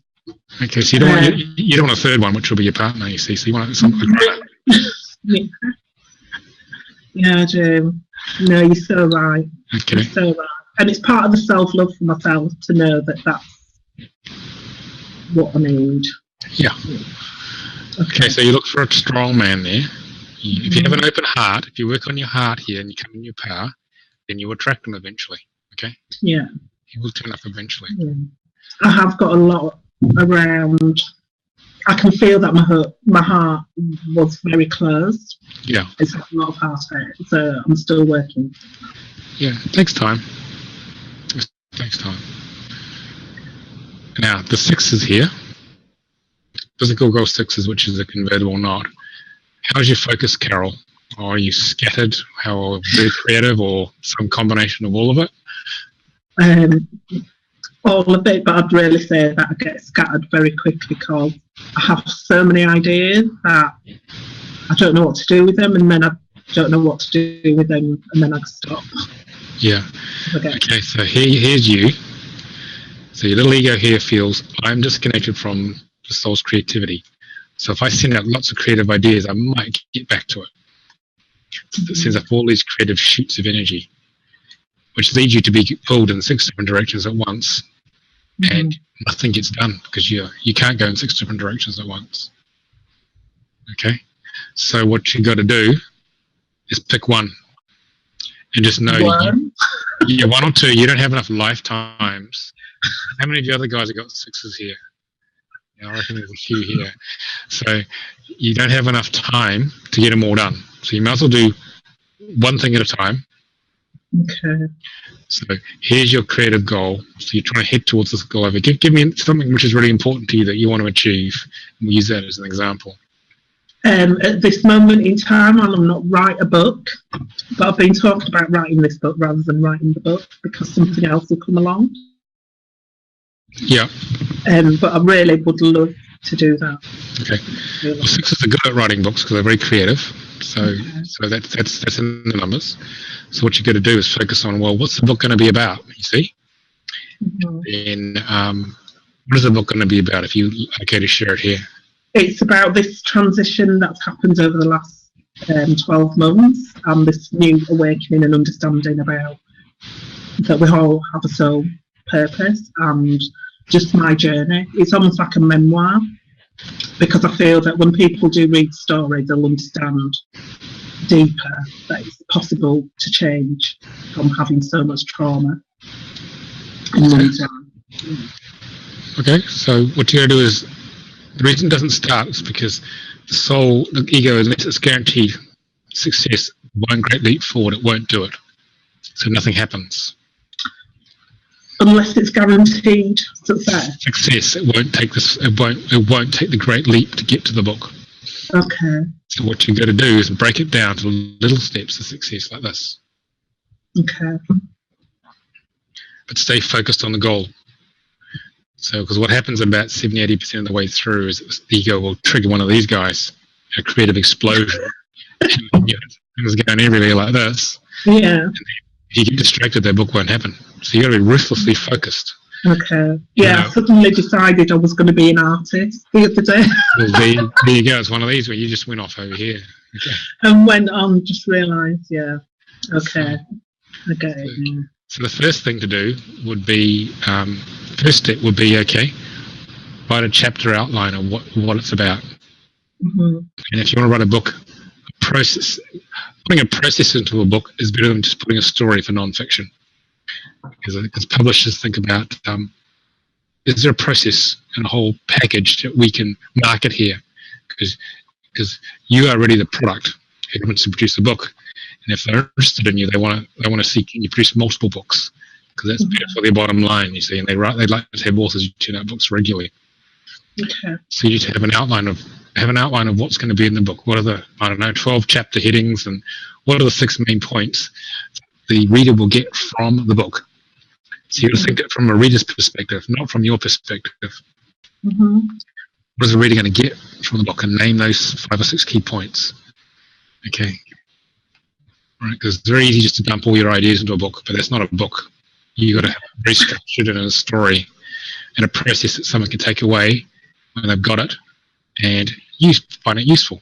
Okay, so you don't want a third one, which will be your partner, you see, so you want something like that. Yeah, I do. No, you're so right. Okay. You're so right. And it's part of the self-love for myself to know that that's what I need. Yeah. Okay, so you look for a strong man there. If you have an open heart, if you work on your heart here and you come in your power, then you attract them eventually. Okay? Yeah. He will turn up eventually. Yeah. I have got a lot around. I can feel that my heart was very closed. Yeah. It's had a lot of heartache, so I'm still working. Yeah, it takes time. It takes time. Now, the 6s here, physical goal 6s, which is a convertible knot. How's your focus, Carol? Or are you scattered? How very creative, or some combination of all of it? All of it, but I'd really say that I get scattered very quickly because I have so many ideas that I don't know what to do with them, and then I don't know what to do with them, and then I stop. Yeah. Okay, so here's you. So your little ego here feels, I'm disconnected from the soul's creativity. So if I send out lots of creative ideas, I might get back to it. It sends up all these creative shoots of energy, which leads you to be pulled in 6 different directions at once. And nothing gets done because you can't go in 6 different directions at once. Okay? So what you got to do is pick one. And just know, you 1 or 2, you don't have enough lifetimes. How many of the other guys have got 6s here? Yeah, I reckon there's a few here. So you don't have enough time to get them all done. So you might as well do one thing at a time. Okay. So here's your creative goal. So you're trying to head towards this goal. Give me something which is really important to you that you want to achieve. We'll use that as an example. At this moment in time, I'm not write a book, but I've been talking about writing this book rather than writing the book because something else will come along. Yeah. But I really would love to do that. Okay. Well, 6s are good at writing books because they're very creative. So that's in the numbers. So what you got to do is focus on, well, what's the book going to be about? You see? Then what is the book going to be about? If you okay to share it here. It's about this transition that's happened over the last 12 months and this new awakening and understanding about that we all have a soul purpose and just my journey. It's almost like a memoir because I feel that when people do read stories, they'll understand deeper that it's possible to change from having so much trauma. Okay, so what you're going to do is, the reason it doesn't start is because the soul, the ego, unless it's guaranteed success, one great leap forward, it won't do it. So nothing happens. Unless it's guaranteed success. Success, it won't take this. It won't take the great leap to get to the book. Okay. So what you've got to do is break it down to little steps of success like this. Okay. But stay focused on the goal. So, because what happens about 70-80% of the way through is that the ego will trigger one of these guys, a creative explosion. Things going everywhere like this. Yeah. And if you get distracted, that book won't happen. So you got to be ruthlessly focused. Okay. Yeah, I suddenly decided I was going to be an artist the other day. Well, there you go. It's one of these where you just went off over here. Okay. And went on, just realised, yeah. Okay. I get it. Yeah. So the first thing to do would be, first step would be, okay, write a chapter outline of what it's about. Mm-hmm. And if you want to write a book, putting a process into a book is better than just putting a story for non-fiction. Because publishers think about, is there a process and a whole package that we can market here? Because you are already the product who wants to produce a book. And if they're interested in you, they want to see, can you produce multiple books? Because that's better for their bottom line, you see. And they'd like to have authors who turn out books regularly. Okay. So you need to have an outline of what's going to be in the book. What are the 12 chapter headings, and what are the 6 main points the reader will get from the book? So you got to think it from a reader's perspective, not from your perspective. Mm-hmm. What is the reader going to get from the book, and name those 5 or 6 key points. Okay. Right, because it's very easy just to dump all your ideas into a book, but that's not a book. You got to have it very structured in a story and a process that someone can take away when they've got it and find it useful.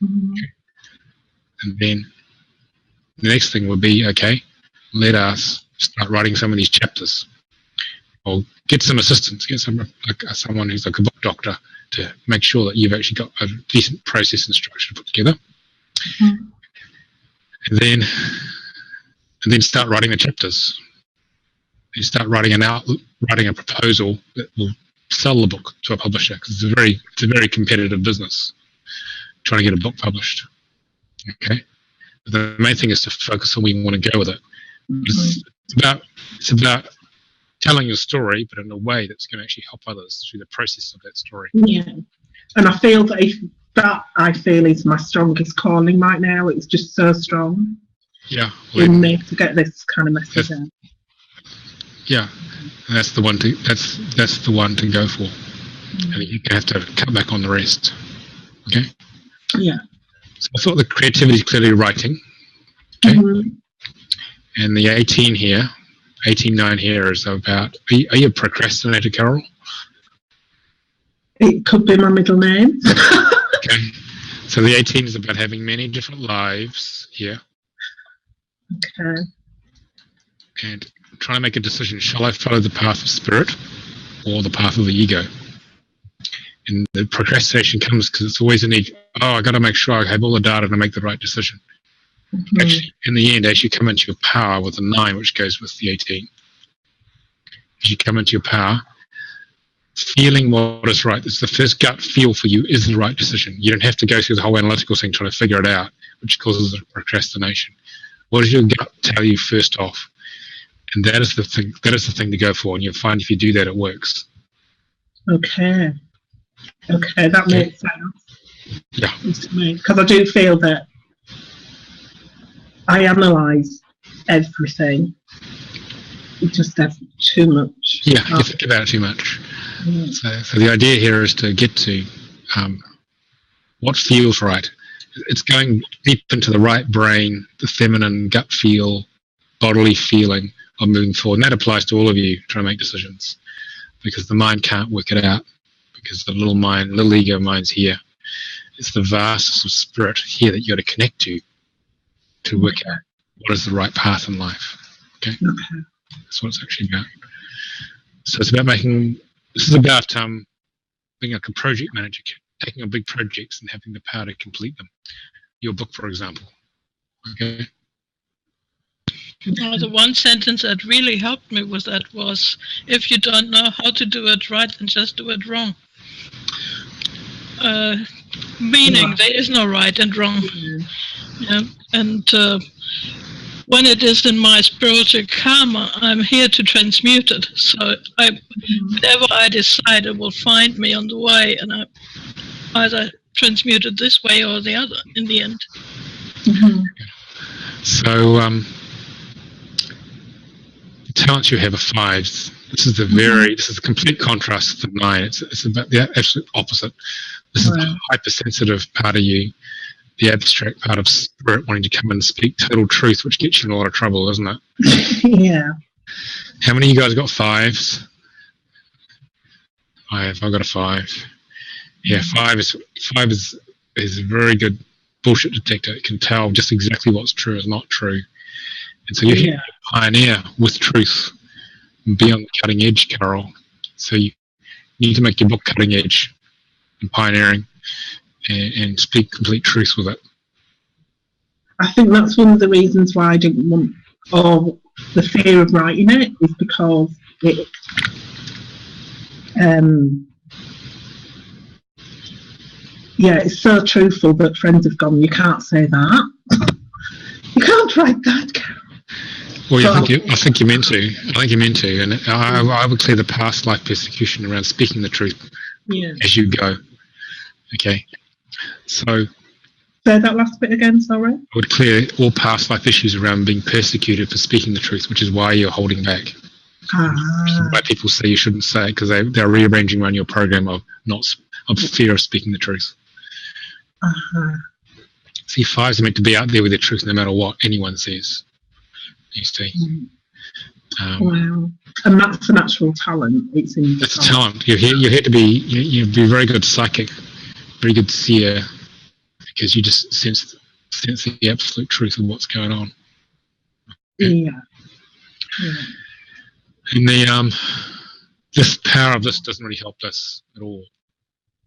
Mm-hmm. Okay. And then the next thing would be, okay, let us start writing some of these chapters, or get some assistance, get someone who's like a book doctor to make sure that you've actually got a decent process and structure to put together. Mm-hmm. And then start writing the chapters. You start writing a proposal that will sell the book to a publisher, because it's a very competitive business trying to get a book published. Okay, but the main thing is to focus on where you want to go with it. Mm-hmm. It's about telling your story, but in a way that's going to actually help others through the process of that story. Yeah, and I feel that I feel is my strongest calling right now. It's just so strong. Yeah, in me to get this kind of message out. Yeah, and that's the one to go for. And you have to cut back on the rest. Okay. Yeah. So I thought the creativity is clearly writing. Okay. Mm-hmm. And the 18.9 here is about. Are you a procrastinator, Carol? It could be my middle name. Okay. So the 18 is about having many different lives here. Okay. And trying to make a decision. Shall I follow the path of spirit or the path of the ego? And the procrastination comes because it's always a need. Oh, I got to make sure I have all the data to make the right decision. Mm-hmm. Actually, in the end, as you come into your power with the 9, which goes with the 18, as you come into your power, feeling what is right, it's the first gut feel for you is the right decision. You don't have to go through the whole analytical thing trying to figure it out, which causes procrastination. What does your gut tell you first off? And that is the thing to go for, and you'll find if you do that, it works. Okay, that makes sense. Yeah. Because I do feel that I analyse everything. It just has too much. Yeah, you think about it too much. Yeah. So the idea here is to get to what feels right. It's going deep into the right brain, the feminine gut feel, bodily feeling of moving forward. And that applies to all of you trying to make decisions, because the mind can't work it out, because the little ego mind's here. It's the vastness of spirit here that you got to connect to work out what is the right path in life. Okay? That's what it's actually about. So it's about this is about being like a project manager, taking on big projects and having the power to complete them. Your book, for example. Okay? The one sentence that really helped me with that was, if you don't know how to do it right, then just do it wrong. Meaning there is no right and wrong. Yeah. And when it is in my spiritual karma, I'm here to transmute it. So whatever I decide, it will find me on the way, and I either transmute it this way or the other in the end. Mm-hmm. So the talents you have are 5s. This is the complete contrast to the 9. It's about the absolute opposite. This is the hypersensitive part of you, the abstract part of spirit wanting to come and speak total truth, which gets you in a lot of trouble, isn't it? Yeah. How many of you guys got 5s? I've got a 5. Yeah, 5 is a very good bullshit detector. It can tell just exactly what's true is not true. And so you're here to pioneer with truth and be on the cutting edge, Carol. So you need to make your book cutting edge and pioneering and speak complete truth with it. I think that's one of the reasons why I didn't want, or the fear of writing it, is because it, it's so truthful that friends have gone, you can't say that. You can't write that, Carol. Well, I think you're meant to. I think you're meant to, and I would clear the past life persecution around speaking the truth as you go. Okay, so say that last bit again. Sorry. I would clear all past life issues around being persecuted for speaking the truth, which is why you're holding back. Why people say you shouldn't say it, because they're rearranging around your program of fear of speaking the truth. See, fives are meant to be out there with the truth no matter what anyone says. You see. Wow. And that's an actual talent. It's a talent. You're here to be. You'd be a very good psychic, very good seer, because you just sense the absolute truth of what's going on. Okay? And this power of this doesn't really help us at all.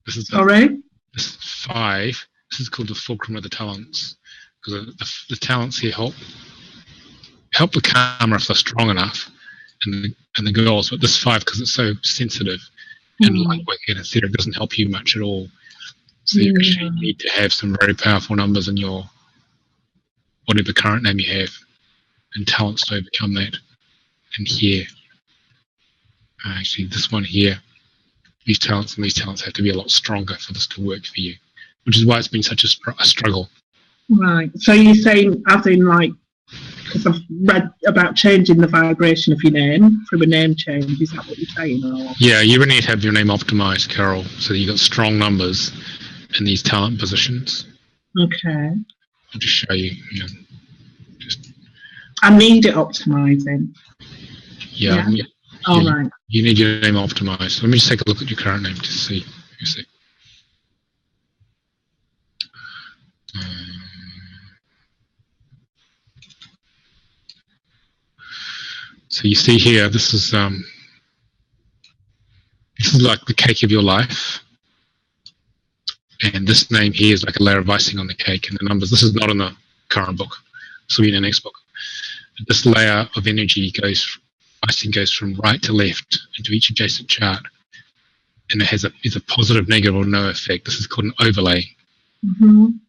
This is this 5. This is called the fulcrum of the talents, because the talents here help the karma if they're strong enough, and the goals. But this 5, because it's so sensitive and lightweight and etheric, doesn't help you much at all. So you actually need to have some very powerful numbers in your whatever current name you have, and talents to overcome that. And here, actually, this one here, these talents and these talents have to be a lot stronger for this to work for you, which is why it's been such a struggle. Right. So you're saying, as in, like, because I've read about changing the vibration of your name through a name change. Is that what you're saying? Or? Yeah, you really need to have your name optimized, Carol, so that you've got strong numbers in these talent positions. Okay. I'll just show you. I need it optimizing. Yeah. All right. You need your name optimized. Let me just take a look at your current name to see. So you see here, this is like the cake of your life, and this name here is like a layer of icing on the cake, and the numbers. This is not in the current book. This will be in the next book. This layer of energy icing goes from right to left into each adjacent chart, and it is a positive, negative, or no effect. This is called an overlay.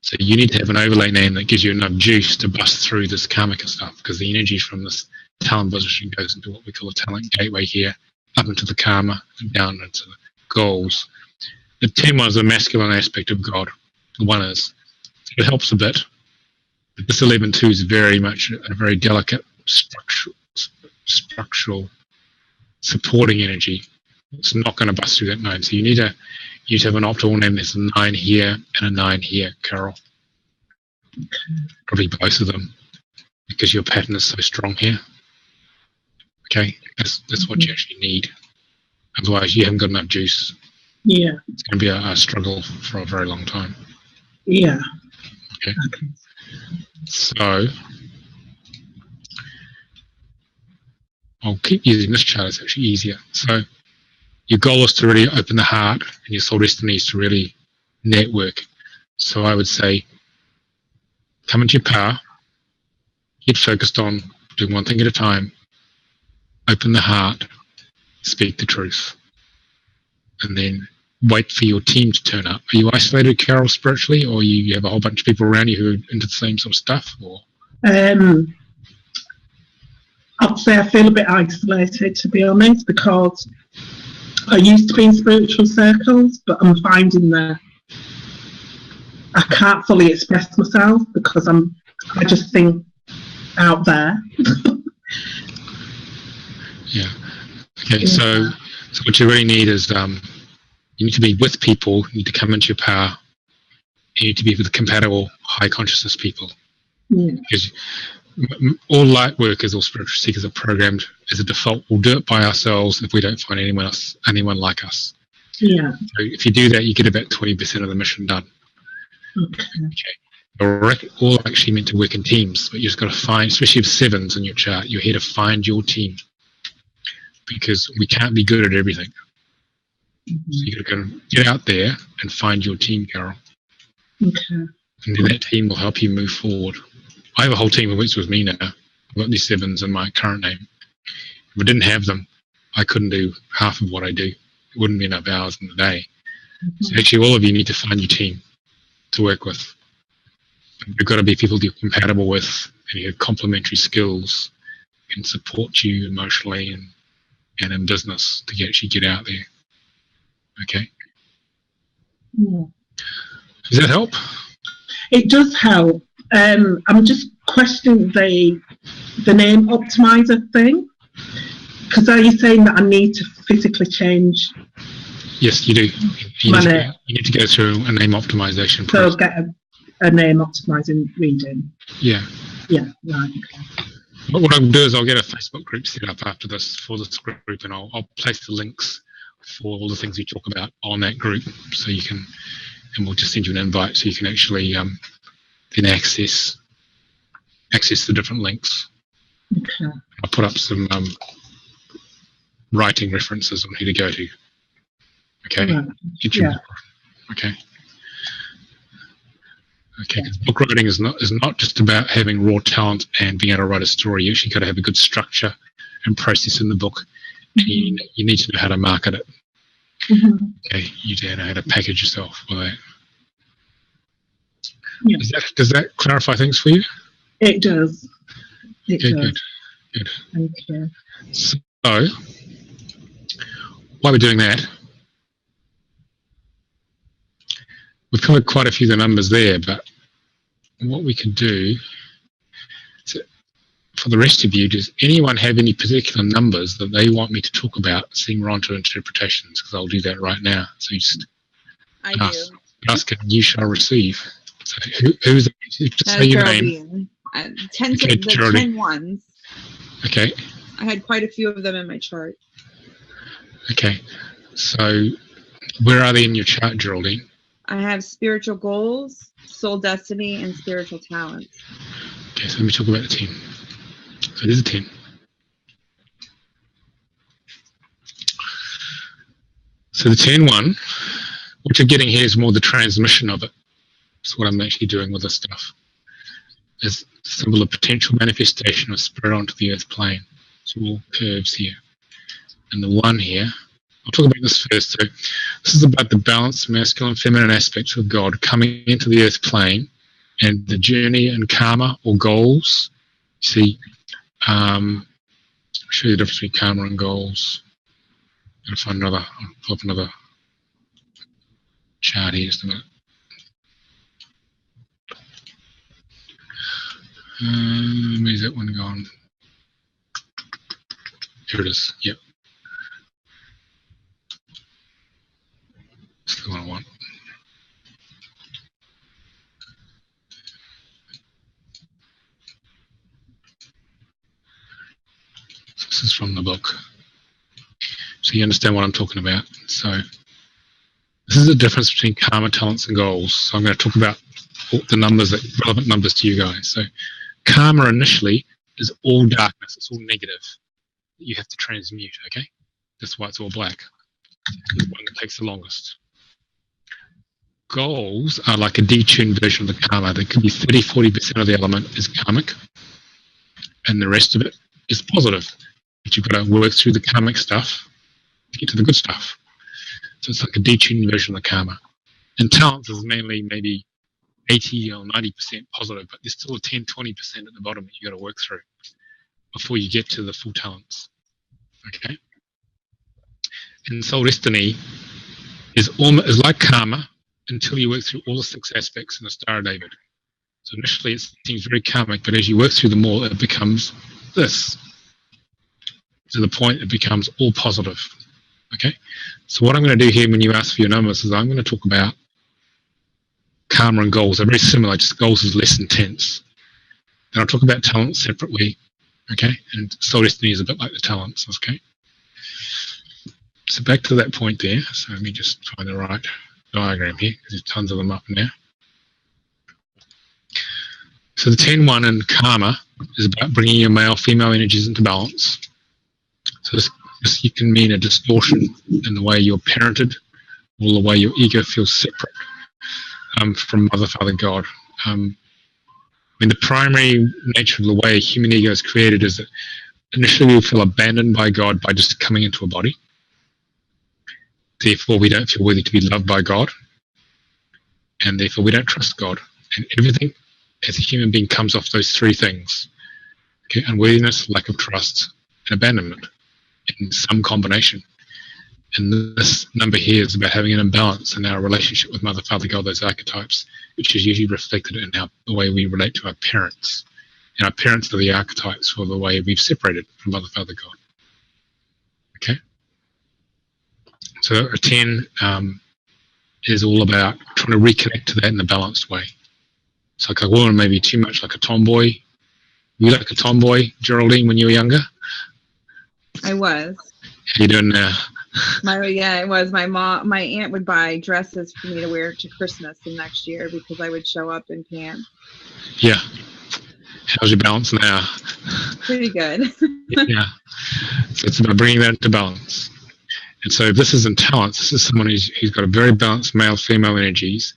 So you need to have an overlay name that gives you enough juice to bust through this karmic stuff, because the energy from this talent position goes into what we call a talent gateway here, up into the karma and down into the goals. The 10 is the masculine aspect of God. The 1 is. It helps a bit. But this 11-2 is very much a very delicate structural supporting energy. It's not going to bust through that 9. So you need to have an optimal name. There's a 9 here and a 9 here, Carol. Probably both of them, because your pattern is so strong here. Okay, that's what you actually need. Otherwise, you haven't got enough juice. Yeah. It's going to be a struggle for a very long time. Yeah. Okay. So I'll keep using this chart. It's actually easier. So your goal is to really open the heart, and your soul destiny is to really network. So I would say, come into your power, get focused on doing one thing at a time, open the heart, speak the truth, and then wait for your team to turn up. Are you isolated, Carol, spiritually, or you have a whole bunch of people around you who are into the same sort of stuff? Or I'd say I feel a bit isolated, to be honest, because I used to be in spiritual circles, but I'm finding that I can't fully express myself because I just think out there. Yeah. Okay. So what you really need is you need to be with people. You need to come into your power. You need to be with compatible high consciousness people. Yeah. Because all light workers or spiritual seekers are programmed as a default. We'll do it by ourselves if we don't find anyone like us. Yeah. So if you do that, you get about 20% of the mission done. Okay. They're all actually meant to work in teams, but you just got to find, especially with 7s in your chart, you're here to find your team, because we can't be good at everything. So you got to go get out there and find your team, Carol. Okay. And then that team will help you move forward. I have a whole team who works with me now. I've got these 7s in my current name. If I didn't have them, I couldn't do half of what I do. It wouldn't be enough hours in the day. So actually, all of you need to find your team to work with. You've got to be people you're compatible with, and you have complementary skills, can support you emotionally and in business to actually get out there. Okay? Yeah. Does that help? It does help. I'm just questioning the name optimizer thing, because are you saying that I need to physically change? Yes, you do. You need to go through a name optimization process. So get a name optimizing reading. Yeah. Yeah, right. Okay. But what I'll do is I'll get a Facebook group set up after this for this group, and I'll place the links for all the things we talk about on that group, so you can, and we'll just send you an invite so you can actually then access the different links. Okay. I'll put up some writing references on who to go to. Okay. Right. Get your Yeah. book. Okay. Okay. 'Cause book writing is not just about having raw talent and being able to write a story. You actually got to have a good structure and process in the book. And you need to know how to market it. Okay. You need to know how to package yourself with that. Yeah. Does that clarify things for you? It does. It Okay, does. good. Thank you. So, while we're doing that, we've covered quite a few of the numbers there, but what we could do, for the rest of you, does anyone have any particular numbers that they want me to talk about, seeing we're on to interpretations, because I'll do that right now. So you just ask and you shall receive. So who's just say your name. 10 Okay, the Geraldine. 10 ones. Okay. I had quite a few of them in my chart. Okay. So where are they in your chart, Geraldine? I have spiritual goals, soul destiny, and spiritual talents. Okay, so let me talk about the 10. So there's a 10. So the 10-1, what you're getting here is more the transmission of it. That's what I'm actually doing with this stuff. It's a symbol of potential manifestation of spirit onto the earth plane. It's all curves here. And the 1 here, I'll talk about this first. So this is about the balanced masculine and feminine aspects of God coming into the earth plane, and the journey and karma or goals. See, I'll show you the difference between karma and goals. I'm going to pull up another chart here just a minute. Where's that one gone? Here it is. Yep. That's the one I want. This is from the book. So you understand what I'm talking about. So this is the difference between karma, talents, and goals. So I'm going to talk about the numbers, that relevant numbers to you guys. So karma initially is all darkness. It's all negative that you have to transmute, okay? That's why it's all black. It's the one that takes the longest. Goals are like a detuned version of the karma. There could be 30-40% of the element is karmic, and the rest of it is positive. But you've got to work through the karmic stuff to get to the good stuff. So it's like a detuned version of the karma. And talents is mainly maybe 80 or 90% positive, but there's still a 10-20% at the bottom that you got to work through before you get to the full talents. Okay? And soul destiny is like karma until you work through all the 6 aspects in the Star of David. So initially it seems very karmic, but as you work through them all, it becomes this. To the point it becomes all positive. Okay? So what I'm going to do here when you ask for your numbers is I'm going to talk about karma and goals. They're very similar, just goals is less intense. Then I'll talk about talents separately. Okay? And soul destiny is a bit like the talents. Okay? So back to that point there. So let me just find the right diagram here, because there's tons of them up in there. So the 10-1 in karma is about bringing your male-female energies into balance. So this you can mean a distortion in the way you're parented, or the way your ego feels separate from Mother, Father, God. I mean, the primary nature of the way human ego is created is that initially we feel abandoned by God by just coming into a body. Therefore, we don't feel worthy to be loved by God, and therefore we don't trust God. And everything as a human being comes off those three things: okay, unworthiness, lack of trust, and abandonment, in some combination. And this number here is about having an imbalance in our relationship with Mother, Father, God, those archetypes, which is usually reflected in the way we relate to our parents. And our parents are the archetypes for the way we've separated from Mother, Father, God. Okay? So a 10 is all about trying to reconnect to that in a balanced way. It's like a woman may be too much like a tomboy. You like a tomboy, Geraldine, when you were younger? I was. How you doing now? It was. My aunt would buy dresses for me to wear to Christmas the next year because I would show up in pants. Yeah. How's your balance now? Pretty good. Yeah. So it's about bringing that into balance. And so if this is in talents, this is someone who's got a very balanced male-female energies,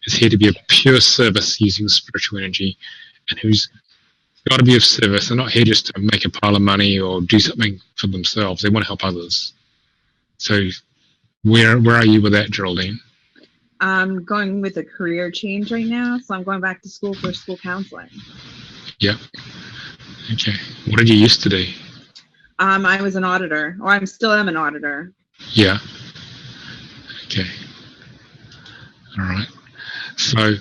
is here to be of pure service using spiritual energy, and who's got to be of service. They're not here just to make a pile of money or do something for themselves. They want to help others. So where are you with that, Geraldine? I'm going with a career change right now, so I'm going back to school for school counseling. Yeah. Okay. What did you used to do? I was an auditor, or I still am an auditor. Yeah. Okay. All right. So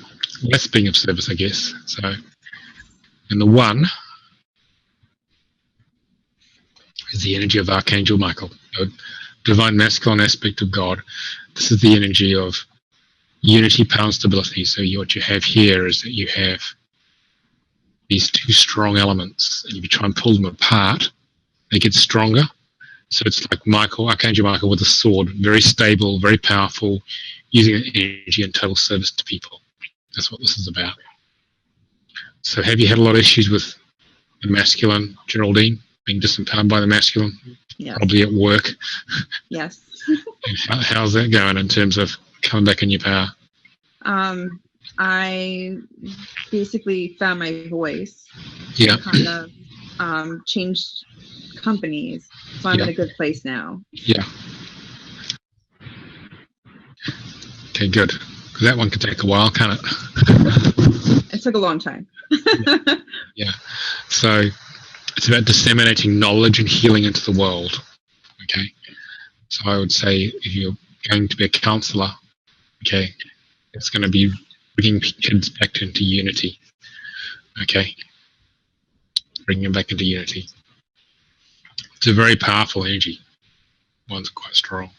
that's being of service, I guess. So, and the 1 is the energy of Archangel Michael, the divine masculine aspect of God. This is the energy of unity, power, and stability. So what you have here is that you have these two strong elements, and if you try and pull them apart, they get stronger. So it's like Michael, Archangel Michael with a sword, very stable, very powerful, using that energy in total service to people. That's what this is about. So have you had a lot of issues with the masculine, Geraldine, being disempowered by the masculine? Yes. Probably at work. Yes. How's that going in terms of coming back in your power? I basically found my voice. Yeah. Kind of changed companies, so I'm in a good place now. Yeah. Okay, good. Because that one could take a while, can't it? It took a long time. Yeah. So it's about disseminating knowledge and healing into the world. Okay. So I would say if you're going to be a counsellor, okay, it's going to be bringing kids back into unity. Okay. Bringing them back into unity. It's a very powerful energy. One's quite strong.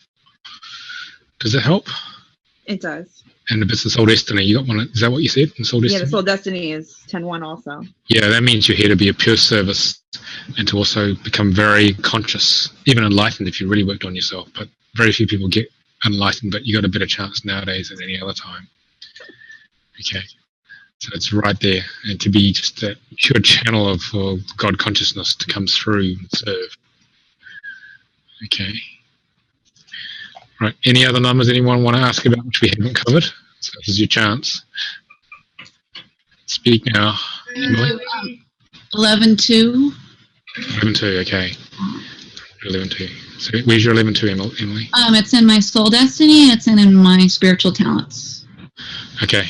Does that help? It does. And if it's the soul destiny, you got one. Is that what you said? The soul destiny? Yeah, the soul destiny is 10-1 also. Yeah, that means you're here to be a pure service and to also become very conscious, even enlightened if you really worked on yourself. But very few people get enlightened, but you got a better chance nowadays than any other time. Okay. So it's right there. And to be just that pure channel of God consciousness to come through and serve. Okay. Right. Any other numbers anyone want to ask about which we haven't covered? So this is your chance. Speak now, Emily. 11-2. 11-2, okay. 11-2. So where's your 11-2, Emily? It's in my soul destiny, and it's in my spiritual talents. Okay.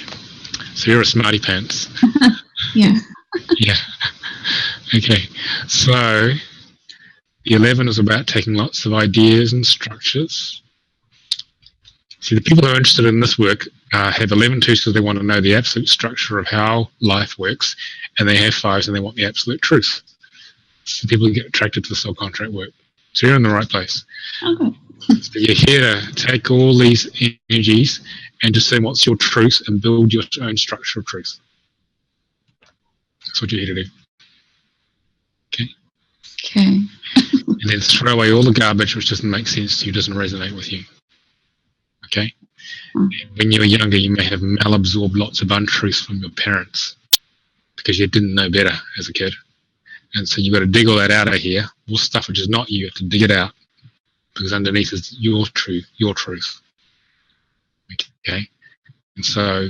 So you're a smarty pants. Yeah. Yeah. Okay. So the 11 is about taking lots of ideas and structures. See, the people who are interested in this work have 11-2 because they want to know the absolute structure of how life works, and they have 5s and they want the absolute truth. So people get attracted to the soul contract work. So you're in the right place. Okay. So you're here to take all these energies and discern what's your truth and build your own structure of truth. That's what you're here to do. Okay? Okay. And then throw away all the garbage which doesn't make sense to you, doesn't resonate with you. Okay? When you were younger, you may have malabsorbed lots of untruths from your parents because you didn't know better as a kid. And so you've got to dig all that out of here. All stuff which is not you have to dig it out, because underneath is your truth. Okay? And so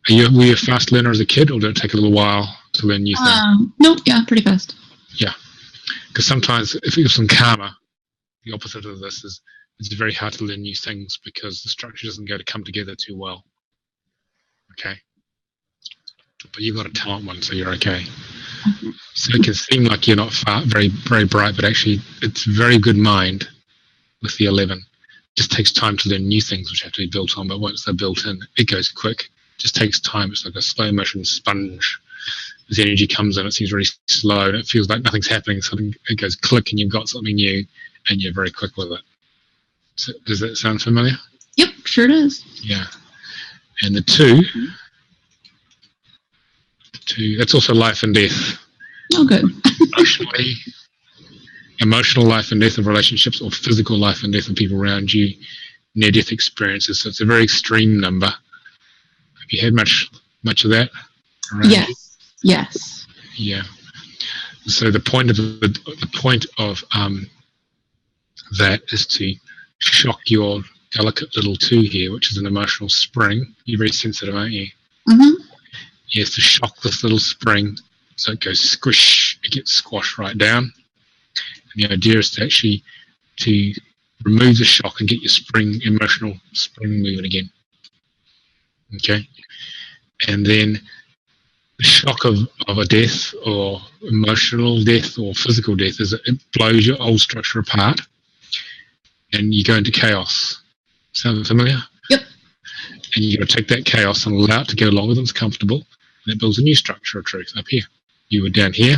were you a fast learner as a kid, or did it take a little while to learn new things? Nope, yeah, pretty fast. Yeah. Because sometimes if you have some karma, the opposite of this is it's very hard to learn new things because the structure doesn't come together too well. Okay? But you've got a talent one, so you're okay. So it can seem like you're not very, very bright, but actually it's very good mind with the 11. It just takes time to learn new things which have to be built on, but once they're built in, it goes quick. It just takes time. It's like a slow motion sponge. As the energy comes in, it seems really slow, and it feels like nothing's happening. Something, it goes click, and you've got something new, and you're very quick with it. So, does that sound familiar? Yep, sure does. Yeah. And the 2, that's also life and death. Oh, good. Emotional life and death of relationships, or physical life and death of people around you, near-death experiences. So it's a very extreme number. Have you had much of that around you? Yes. Yeah. So the point of that is to shock your delicate little 2 here, which is an emotional spring. You're very sensitive, aren't you? Mm-hmm. Yes, to shock this little spring so it goes squish, it gets squashed right down. And the idea is to actually to remove the shock and get your emotional spring moving again. Okay? And then the shock of a death, or emotional death, or physical death, is it blows your old structure apart and you go into chaos. Sound familiar? Yep. And you've got to take that chaos and allow it to go longer than it's comfortable, and it builds a new structure of truth up here. You were down here,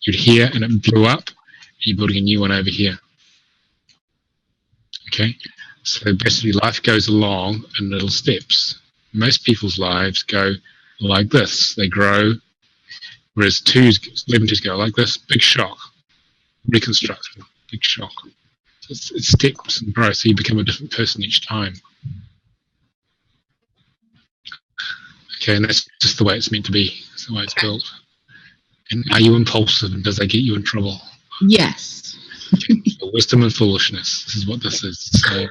you're here, and it blew up, and you're building a new one over here. Okay? So basically life goes along in little steps. Most people's lives go like this. They grow, whereas 11 twos go like this. Big shock. Reconstruction. Big shock. It's steps and growth, so you become a different person each time. Okay, and that's just the way it's meant to be. It's the way it's built. And are you impulsive, and does that get you in trouble? Yes. Okay, so wisdom and foolishness. This is what this is. So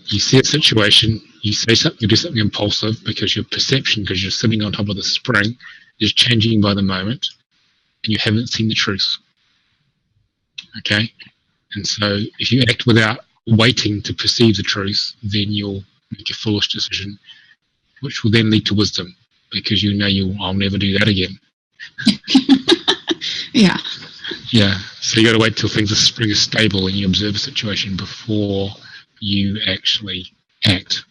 you see a situation, you say something, you do something impulsive because your perception, because you're sitting on top of the spring, is changing by the moment, and you haven't seen the truth. Okay? And so if you act without waiting to perceive the truth, then you'll make a foolish decision, which will then lead to wisdom, because you know I'll never do that again. Yeah. Yeah. So you got to wait till the spring is stable and you observe a situation before you actually act.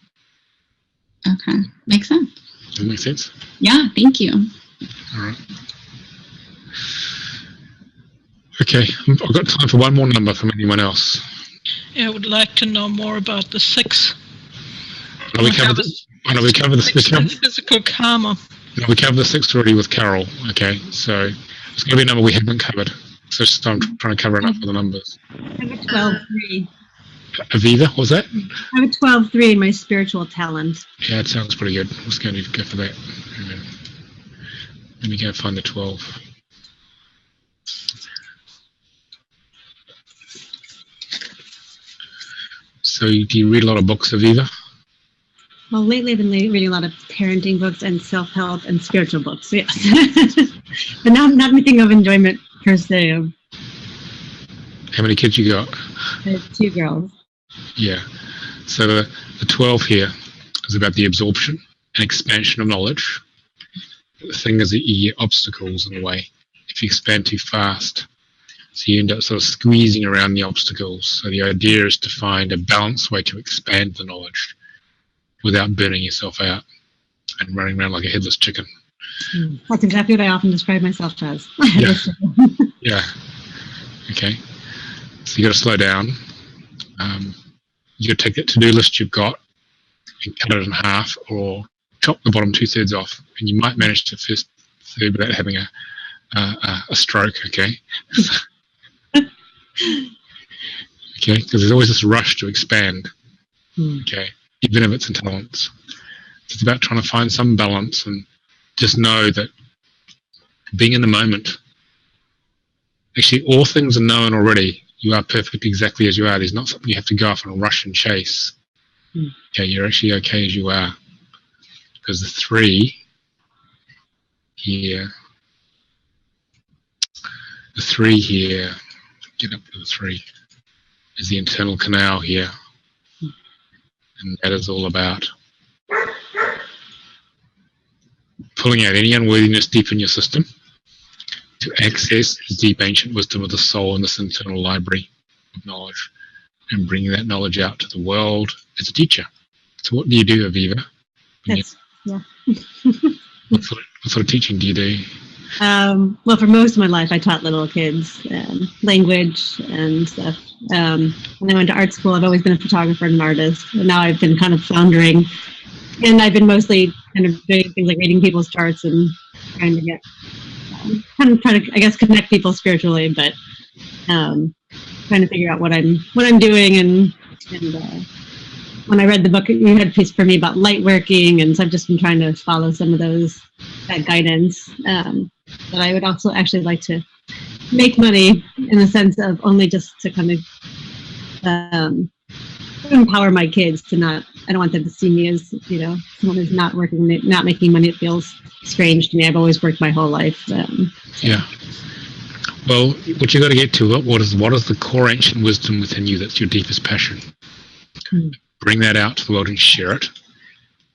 Okay. Makes sense. Does that make sense? Yeah, thank you. All right. Okay, I've got time for one more number from anyone else. Yeah, I would like to know more about the 6. We covered the physical karma. No, we covered the 6 already with Carol. Okay, so it's going to be a number we haven't covered. So I'm trying to cover enough of the numbers. I have a 12-3. Aviva, what was that? I have a 12-3 in my spiritual talent. Yeah, it sounds pretty good. Let's go for that. Let me go find the 12. So do you read a lot of books, Aviva? Well, lately I've been reading a lot of parenting books and self-help and spiritual books, yes. But not anything of enjoyment per se. How many kids you got? I have 2 girls. Yeah. So the 12 here is about the absorption and expansion of knowledge. The thing is that you get obstacles in the way if you expand too fast. So you end up sort of squeezing around the obstacles. So the idea is to find a balanced way to expand the knowledge without burning yourself out and running around like a headless chicken. That's exactly what I often describe myself as. Yeah. Yeah. Okay. So you got to slow down. You got to take that to-do list you've got and cut it in half, or chop the bottom 2/3 off, and you might manage to first third without having a stroke. Okay. Okay, because there's always this rush to expand. Okay, even if it's in talents. It's about trying to find some balance and just know that being in the moment, actually all things are known already. You are perfect exactly as you are. There's not something you have to go off and rush and chase. Okay, you're actually okay as you are. Because the 3 here, get up to the 3, is the internal canal here. And that is all about pulling out any unworthiness deep in your system to access the deep ancient wisdom of the soul in this internal library of knowledge and bringing that knowledge out to the world as a teacher. So what do you do, Aviva? What sort of teaching do you do? Well, for most of my life, I taught little kids language and stuff. When I went to art school, I've always been a photographer and an artist. And now I've been kind of floundering. And I've been mostly kind of doing things like reading people's charts and trying to get, trying to, I guess, connect people spiritually, but trying to figure out what I'm doing. And when I read the book, you had a piece for me about light working, and so I've just been trying to follow some of that guidance. But I would also actually like to make money in the sense of only just to kind of empower my kids to not, I don't want them to see me as, someone who's not working, not making money. It feels strange to me. I've always worked my whole life. Yeah. Well, what you got to get to, what is the core ancient wisdom within you that's your deepest passion? Bring that out to the world and share it,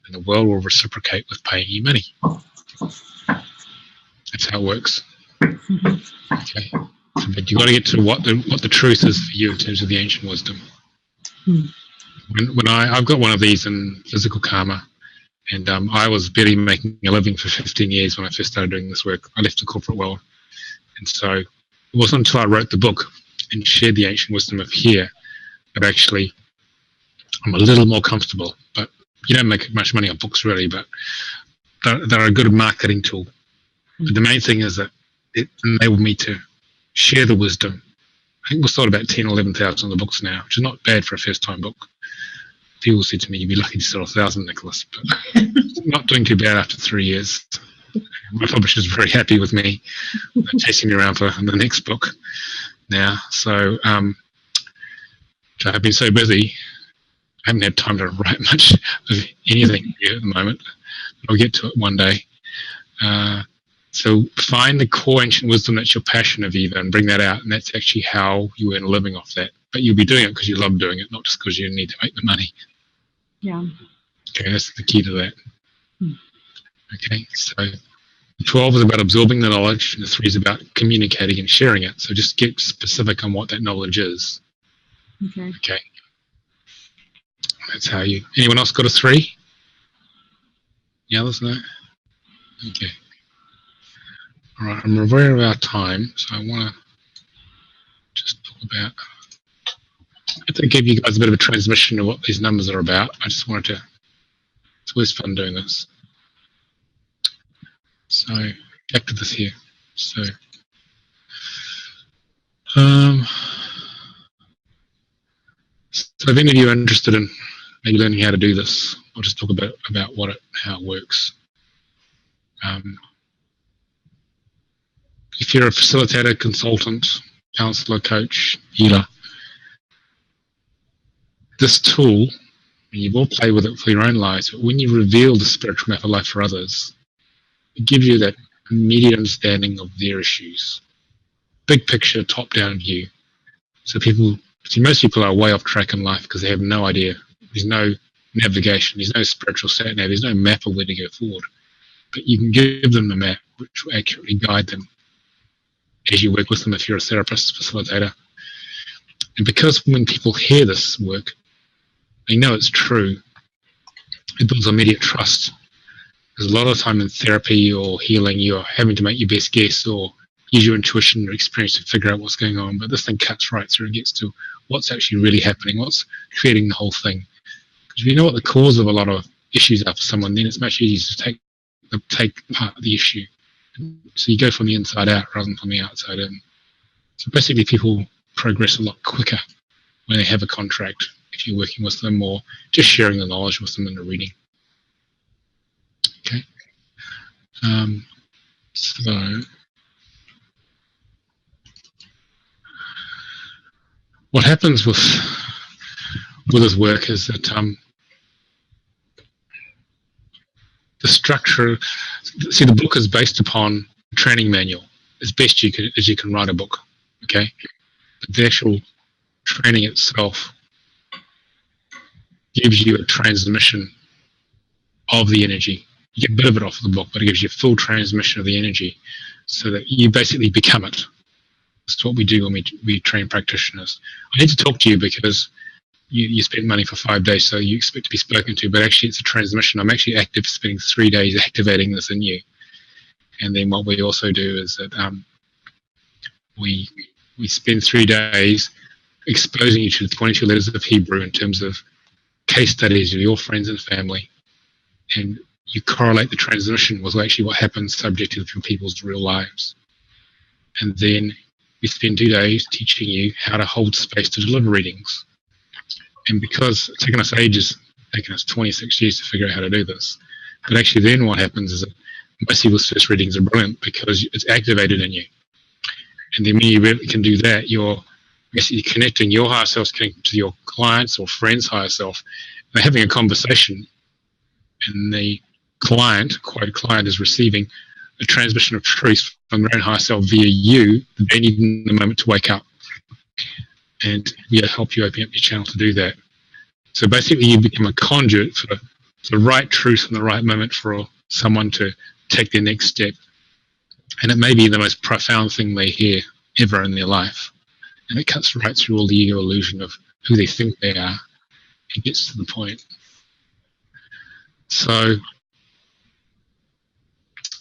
and the world will reciprocate with paying you money. That's how it works. Okay. But you got to get to what the truth is for you in terms of the ancient wisdom. When I've got one of these in physical karma, and I was barely making a living for 15 years when I first started doing this work. I left the corporate world, and so it wasn't until I wrote the book and shared the ancient wisdom of here that actually I'm a little more comfortable. But you don't make much money on books really, but they're a good marketing tool. But the main thing is that it enabled me to share the wisdom. I think we've sold about 10 or 11,000 of the books now, which is not bad for a first-time book. People said to me, you'd be lucky to sell 1,000, Nicholas, but not doing too bad after 3 years. My publisher's very happy with me. They're chasing me around for the next book now. So I've been so busy, I haven't had time to write much of anything here at the moment. I'll get to it one day. So find the core ancient wisdom that's your passion, Aviva, and bring that out, and that's actually how you earn a living off that. But you'll be doing it because you love doing it, not just because you need to make the money. Yeah. Okay, that's the key to that. Okay, so the 12 is about absorbing the knowledge, and the 3 is about communicating and sharing it. So just get specific on what that knowledge is. Okay. That's how you... Anyone else got a 3? Yeah, there's no? Okay. All right, I'm aware of our time, so I want to just talk about... I have to give you guys a bit of a transmission of what these numbers are about. I just wanted to... It's always fun doing this. So, back to this here. So if any of you are interested in maybe learning how to do this, I'll just talk about how it works. If you're a facilitator, consultant, counsellor, coach, healer, this tool, and you've all played with it for your own lives, but when you reveal the spiritual map of life for others, it gives you that immediate understanding of their issues. Big picture, top-down view. So most people are way off track in life because they have no idea. There's no navigation, there's no spiritual sat-nav, there's no map of where to go forward. But you can give them the map which will accurately guide them as you work with them if you're a therapist, facilitator. And because when people hear this work, they know it's true, it builds immediate trust. Because a lot of the time in therapy or healing, you're having to make your best guess or use your intuition or experience to figure out what's going on. But this thing cuts right through and gets to what's actually really happening, what's creating the whole thing. Because if you know what the cause of a lot of issues are for someone, then it's much easier to take part of the issue. So you go from the inside out rather than from the outside in. So basically people progress a lot quicker when they have a contract, if you're working with them or just sharing the knowledge with them in a reading. Okay. So what happens with this work is that the structure, see, the book is based upon a training manual as best as you can write a book, okay? But the actual training itself gives you a transmission of the energy. You get a bit of it off the book, but it gives you a full transmission of the energy so that you basically become it. That's what we do when we train practitioners. I need to talk to you because you spent money for 5 days, so you expect to be spoken to, but actually it's a transmission. I'm actually spending 3 days activating this in you. And then what we also do is that we spend 3 days exposing you to the 22 letters of Hebrew in terms of case studies of your friends and family, and you correlate the transmission with actually what happens subjectively in people's real lives. And then we spend 2 days teaching you how to hold space to deliver readings. And because it's taken us ages, taken us 26 years to figure out how to do this, but actually then what happens is that most people's first readings are brilliant because it's activated in you. And then when you really can do that, you're basically connecting your higher self connecting to your clients or friends' higher self. They're having a conversation, and the client, quote, client is receiving a transmission of truth from their own higher self via you that they need in the moment to wake up. And we help you open up your channel to do that. So basically you become a conduit for the right truth in the right moment for someone to take their next step. And it may be the most profound thing they hear ever in their life. And it cuts right through all the ego illusion of who they think they are. It gets to the point. So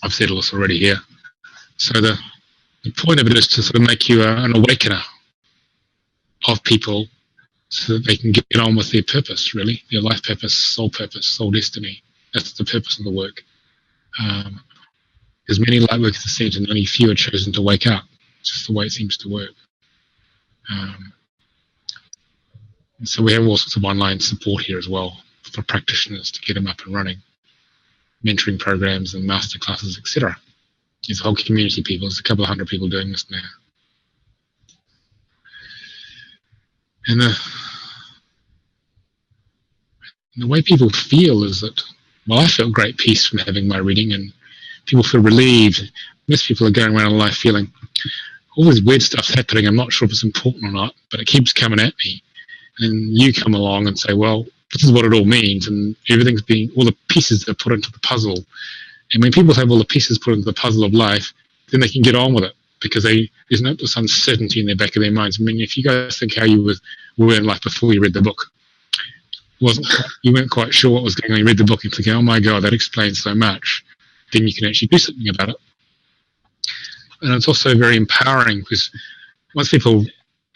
I've said all this already here. So the point of it is to sort of make you an awakener of people so that they can get on with their purpose, really, their life purpose, soul destiny. That's the purpose of the work. Because many light workers are sent and only few are chosen to wake up. It's just the way it seems to work. And so we have all sorts of online support here as well for practitioners to get them up and running. Mentoring programs and master classes, etc. There's a whole community of people. There's a couple of hundred people doing this now. And the way people feel is that, well, I felt great peace from having my reading, and people feel relieved. Most people are going around in life feeling all this weird stuff's happening. I'm not sure if it's important or not, but it keeps coming at me. And you come along and say, well, this is what it all means, and everything's being, all the pieces are put into the puzzle. And when people have all the pieces put into the puzzle of life, then they can get on with it, because there's no this uncertainty in the back of their minds. I mean, if you guys think how you were in life before you read the book, you weren't quite sure what was going on. You read the book and think, oh my God, that explains so much. Then you can actually do something about it. And it's also very empowering, because once people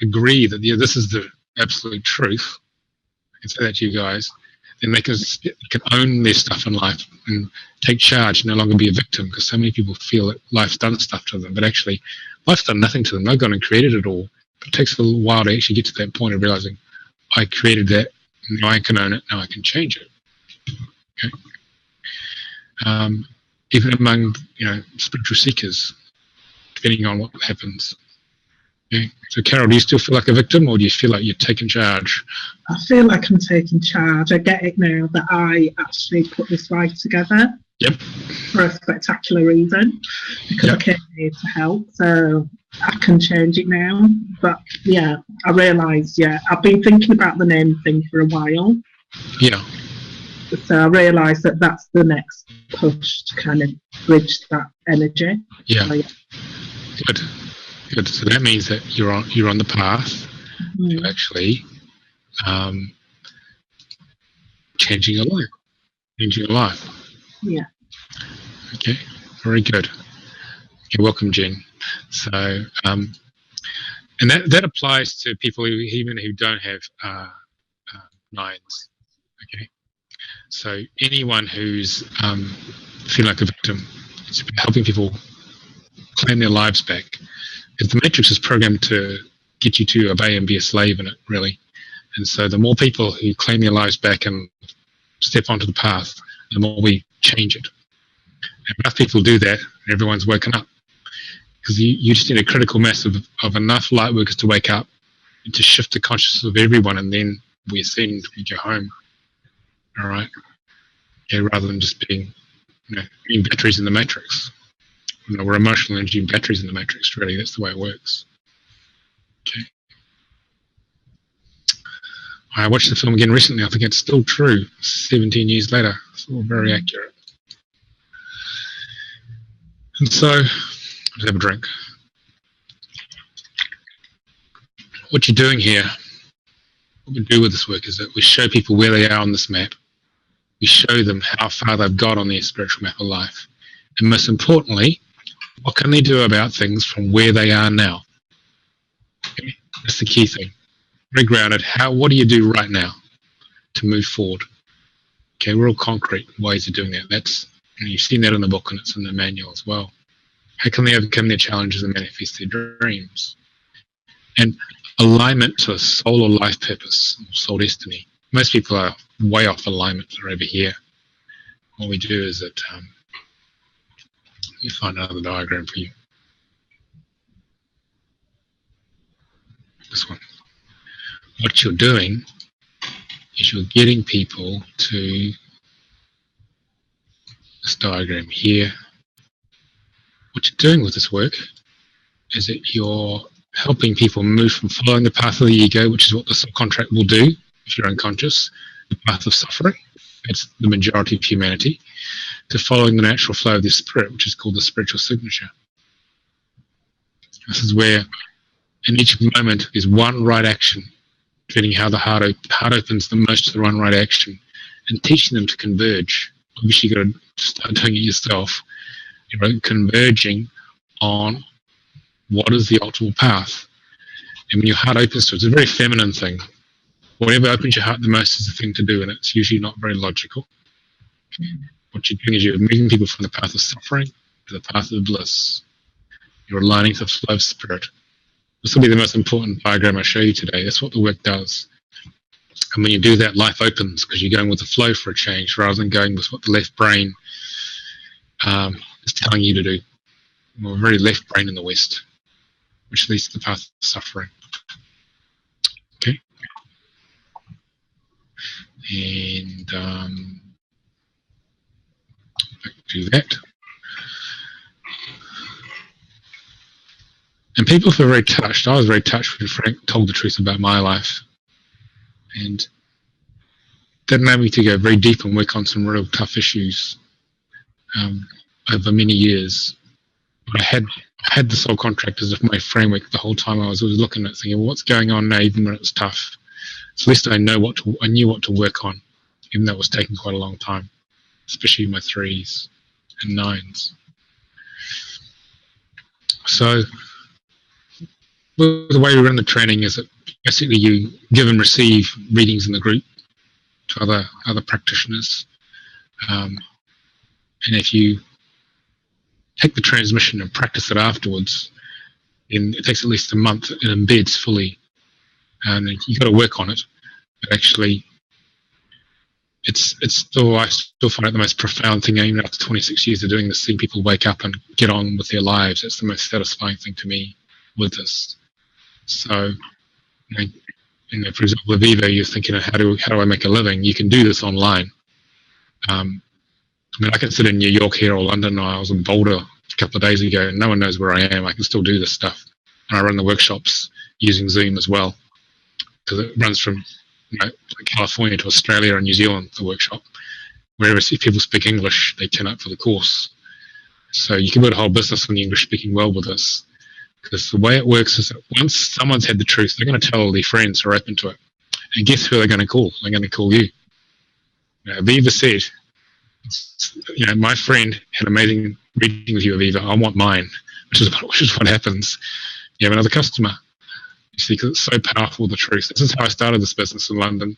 agree that this is the absolute truth, I can say that to you guys, then they can own their stuff in life and take charge, no longer be a victim, because so many people feel that life's done stuff to them, but actually life's done nothing to them. They've gone and created it all. But it takes a little while to actually get to that point of realizing, I created that, now I can own it, now I can change it. Okay? Even among spiritual seekers, depending on what happens. Okay. So Carol, do you still feel like a victim, or do you feel like you're taking charge? I feel like I'm taking charge. I get it now that I actually put this right together. Yep. For a spectacular reason, because I came here to help, so I can change it now. But yeah, I realise, I've been thinking about the name thing for a while. Yeah. So I realise that that's the next push to kind of bridge that energy. Yeah. So, Good. So that means that you're on the path to actually changing your life. Yeah. Okay. Very good. Okay, welcome, Jen. So, and that applies to people who don't have nines. Okay. So anyone who's feeling like a victim, it's about helping people claim their lives back. Because the matrix is programmed to get you to obey and be a slave in it, really. And so the more people who claim their lives back and step onto the path, the more we change it. If enough people do that, everyone's woken up. Because you just need a critical mass of enough light workers to wake up and to shift the consciousness of everyone, and then we ascend, we go home. All right? Yeah, rather than just being, being batteries in the matrix. We're emotional energy batteries in the matrix, really. That's the way it works. Okay. I watched the film again recently. I think it's still true, 17 years later. It's all very accurate. And so, let's have a drink. What you're doing here, what we do with this work is that we show people where they are on this map. We show them how far they've got on their spiritual map of life. And most importantly, what can they do about things from where they are now? Okay? That's the key thing. Very grounded. What do you do right now to move forward? Okay, real concrete ways of doing that. You've seen that in the book, and it's in the manual as well. How can they overcome their challenges and manifest their dreams? And alignment to a soul or life purpose, or soul destiny. Most people are way off alignment. They're over here. What we do is that let me find another diagram for you. This one. What you're doing is you're getting people to this diagram here. What you're doing with this work is that you're helping people move from following the path of the ego, which is what the subcontract will do if you're unconscious, the path of suffering, that's the majority of humanity, to following the natural flow of the spirit, which is called the spiritual signature. This is where in each moment there's one right action, depending how the heart opens the most to the one right action, and teaching them to converge. Obviously you've got to start doing it yourself. You're converging on what is the optimal path. And when your heart opens to it, it's a very feminine thing. Whatever opens your heart the most is the thing to do, and it's usually not very logical. What you're doing is you're moving people from the path of suffering to the path of bliss. You're aligning to the flow of spirit. This will be the most important diagram I show you today. That's what the work does. And when you do that, life opens because you're going with the flow for a change rather than going with what the left brain is telling you to do. We're very left brain in the West, which leads to the path of suffering. Okay? And I can do that. And people feel very touched. I was very touched when Frank told the truth about my life. And that allowed me to go very deep and work on some real tough issues over many years. But I had the soul contract as if my framework the whole time. I was always looking at it, thinking, well, what's going on now, even when it's tough? So at least I knew what to work on, even though it was taking quite a long time, especially my 3s and 9s. So the way we run the training is that basically you give and receive readings in the group to other practitioners, and if you take the transmission and practice it afterwards, then it takes at least a month. It embeds fully, and you've got to work on it. But actually, I still find it the most profound thing, even after 26 years of doing this, seeing people wake up and get on with their lives. That's the most satisfying thing to me with this. So, for example, Aviva, you're thinking, how do I make a living? You can do this online. I can sit in New York here or London. I was in Boulder a couple of days ago, and no one knows where I am. I can still do this stuff. And I run the workshops using Zoom as well, because it runs from California to Australia and New Zealand, the workshop. Wherever if people speak English, they turn up for the course. So you can build a whole business on the English-speaking world with this. Because the way it works is that once someone's had the truth, they're going to tell all their friends who are open to it. And guess who they're going to call? They're going to call you. Aviva said, my friend had an amazing reading with you, Aviva. I want mine, which is what happens. You have another customer. You see, because it's so powerful, the truth. This is how I started this business in London.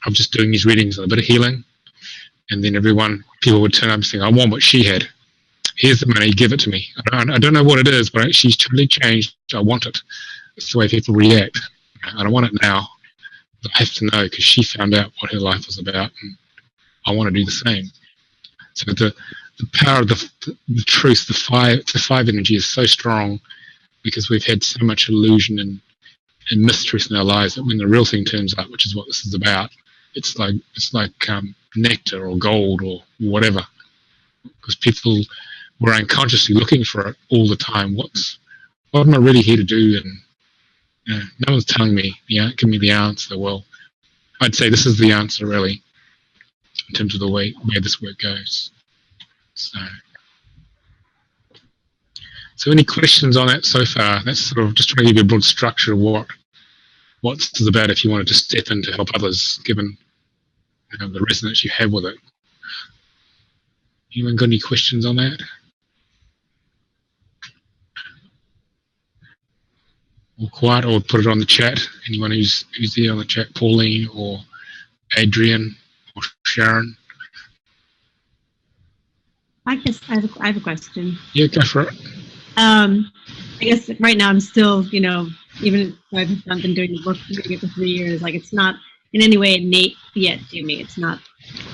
I'm just doing these readings and a bit of healing. And then people would turn up and say, I want what she had. Here's the money, give it to me. I don't know what it is, but she's totally changed. I want it. It's the way people react. I don't want it now. I have to know because she found out what her life was about, and I want to do the same. So the power of the truth, the five energy is so strong because we've had so much illusion and mistruth in our lives that when the real thing turns up, which is what this is about, it's like nectar or gold or whatever, because people were unconsciously looking for it all the time. What am I really here to do? And no one's telling me, give me the answer. Well, I'd say this is the answer really, in terms of the way where this work goes. So any questions on that so far? That's sort of just trying to give you a broad structure of what this is about if you wanted to step in to help others, given the resonance you have with it. Anyone got any questions on that? Or quiet, or put it on the chat. Anyone who's there on the chat, Pauline or Adrian or Sharon. I guess I have a question. Yeah, go for it. I guess right now I'm still, even if I've been doing the book for 3 years, like it's not in any way innate yet to me. It's not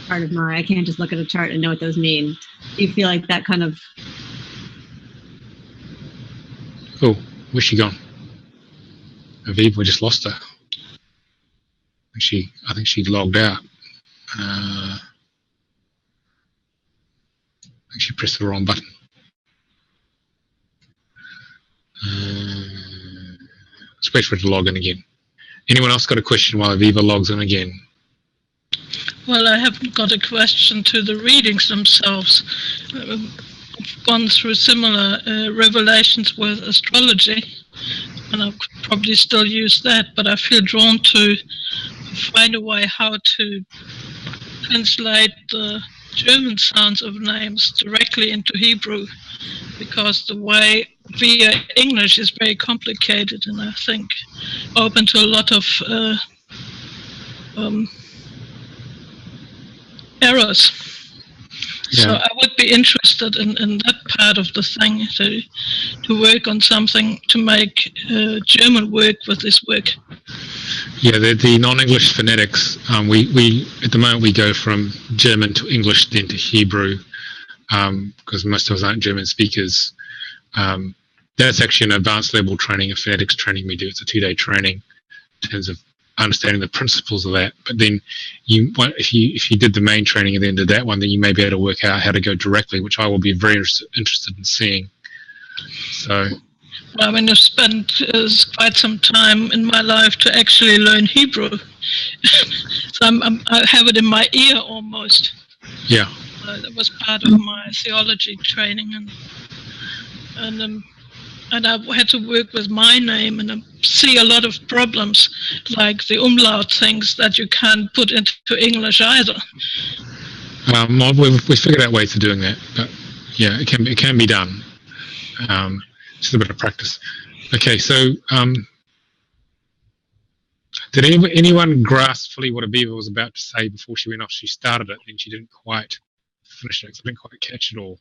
part of I can't just look at a chart and know what those mean. Do you feel like that kind of... Oh, where's she gone? Aviva, we just lost her. I think she logged out. I think she pressed the wrong button. Let's wait for it to log in again. Anyone else got a question while Aviva logs in again? Well, I haven't got a question to the readings themselves. I've gone through similar revelations with astrology, and I could probably still use that, but I feel drawn to find a way how to translate the German sounds of names directly into Hebrew, because the way via English is very complicated and I think open to a lot of errors. Yeah. So I would be interested in that part of the thing, to work on something to make German work with this work. Yeah, the non-English phonetics, we at the moment we go from German to English, then to Hebrew, because most of us aren't German speakers. That's actually an advanced level training, a phonetics training we do. It's a 2-day training in terms of understanding the principles of that. But then if you did the main training and then did that one, then you may be able to work out how to go directly, which I will be very interested in seeing. So, I mean, I've spent quite some time in my life to actually learn Hebrew. So I have it in my ear almost. Yeah. That was part of my theology training, and I had to work with my name, and I see a lot of problems, like the umlaut things that you can't put into English either. We figured out ways of doing that, but yeah, it can be done. Just a bit of practice. Okay, so did anyone grasp fully what Aviva was about to say before she went off? She started it, and she didn't quite finish it. I didn't quite catch it all.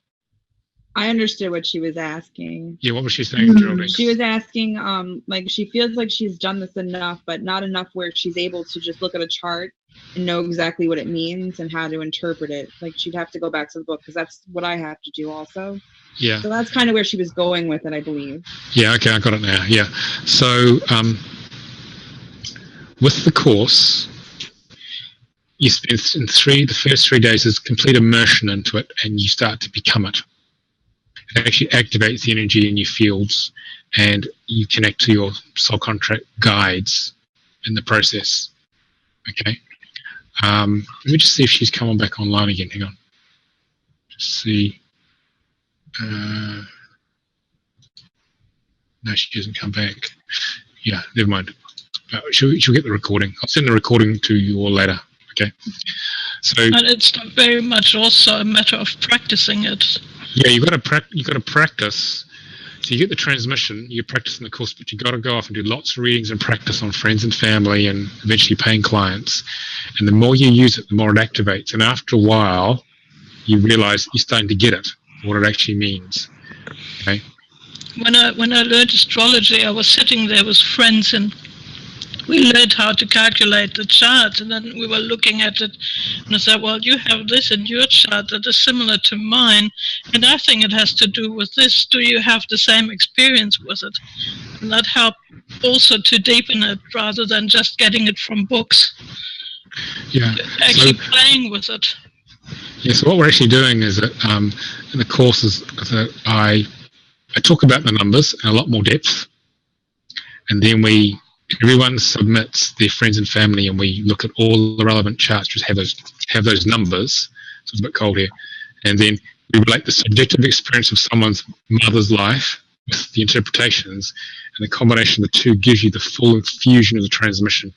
I understood what she was asking. Yeah, what was she saying, Geraldine? She was asking, like, she feels like she's done this enough, but not enough where she's able to just look at a chart and know exactly what it means and how to interpret it. Like, she'd have to go back to the book, because that's what I have to do also. Yeah. So that's kind of where she was going with it, I believe. Yeah, okay, I got it now. Yeah. So, with the course, you spend the first 3 days is complete immersion into it, and you start to become it. It actually activates the energy in your fields, and you connect to your soul contract guides in the process. Okay. Let me just see if she's come on back online again. Hang on. Just see. No, she hasn't come back. Yeah, never mind. She'll get the recording. I'll send the recording to you all later. Okay. So. And it's not very much also a matter of practicing it. Yeah, you got to practice. So you get the transmission, you practice in the course, but you got to go off and do lots of readings and practice on friends and family, and eventually paying clients. And the more you use it, the more it activates. And after a while, you realize you're starting to get it, what it actually means. Okay. When I learned astrology, I was sitting there with friends in we learned how to calculate the chart, and then we were looking at it, and I said, well, you have this in your chart that is similar to mine, and I think it has to do with this. Do you have the same experience with it? And that helped also to deepen it rather than just getting it from books. Yeah. Actually playing with it. Yeah, so what we're actually doing is that in the courses that I talk about the numbers in a lot more depth, and then everyone submits their friends and family, and we look at all the relevant charts, just have those numbers. So it's a bit cold here, and then we relate the subjective experience of someone's mother's life with the interpretations, and the combination of the two gives you the full infusion of the transmission,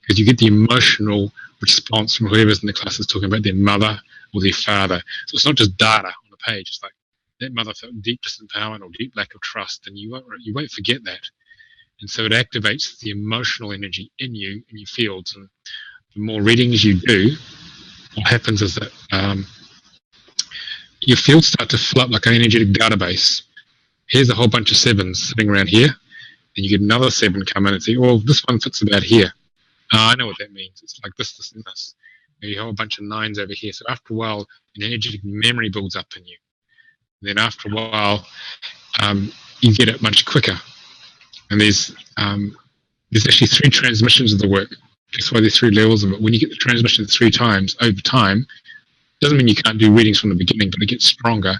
because you get the emotional response from whoever's in the class is talking about their mother or their father. So it's not just data on the page. It's like that mother felt deep disempowerment or deep lack of trust, and you won't forget that. And so it activates the emotional energy in you, in your fields. And the more readings you do, what happens is that your fields start to fill up like an energetic database. Here's a whole bunch of sevens sitting around here, and you get another 7 come in and say, oh, this one fits about here. I know what that means. It's like this, this, and this. You have a bunch of 9s over here. So after a while, an energetic memory builds up in you. And then after a while, you get it much quicker. And there's actually 3 transmissions of the work. That's why there's 3 levels of it. When you get the transmission 3 times over time, doesn't mean you can't do readings from the beginning, but it gets stronger.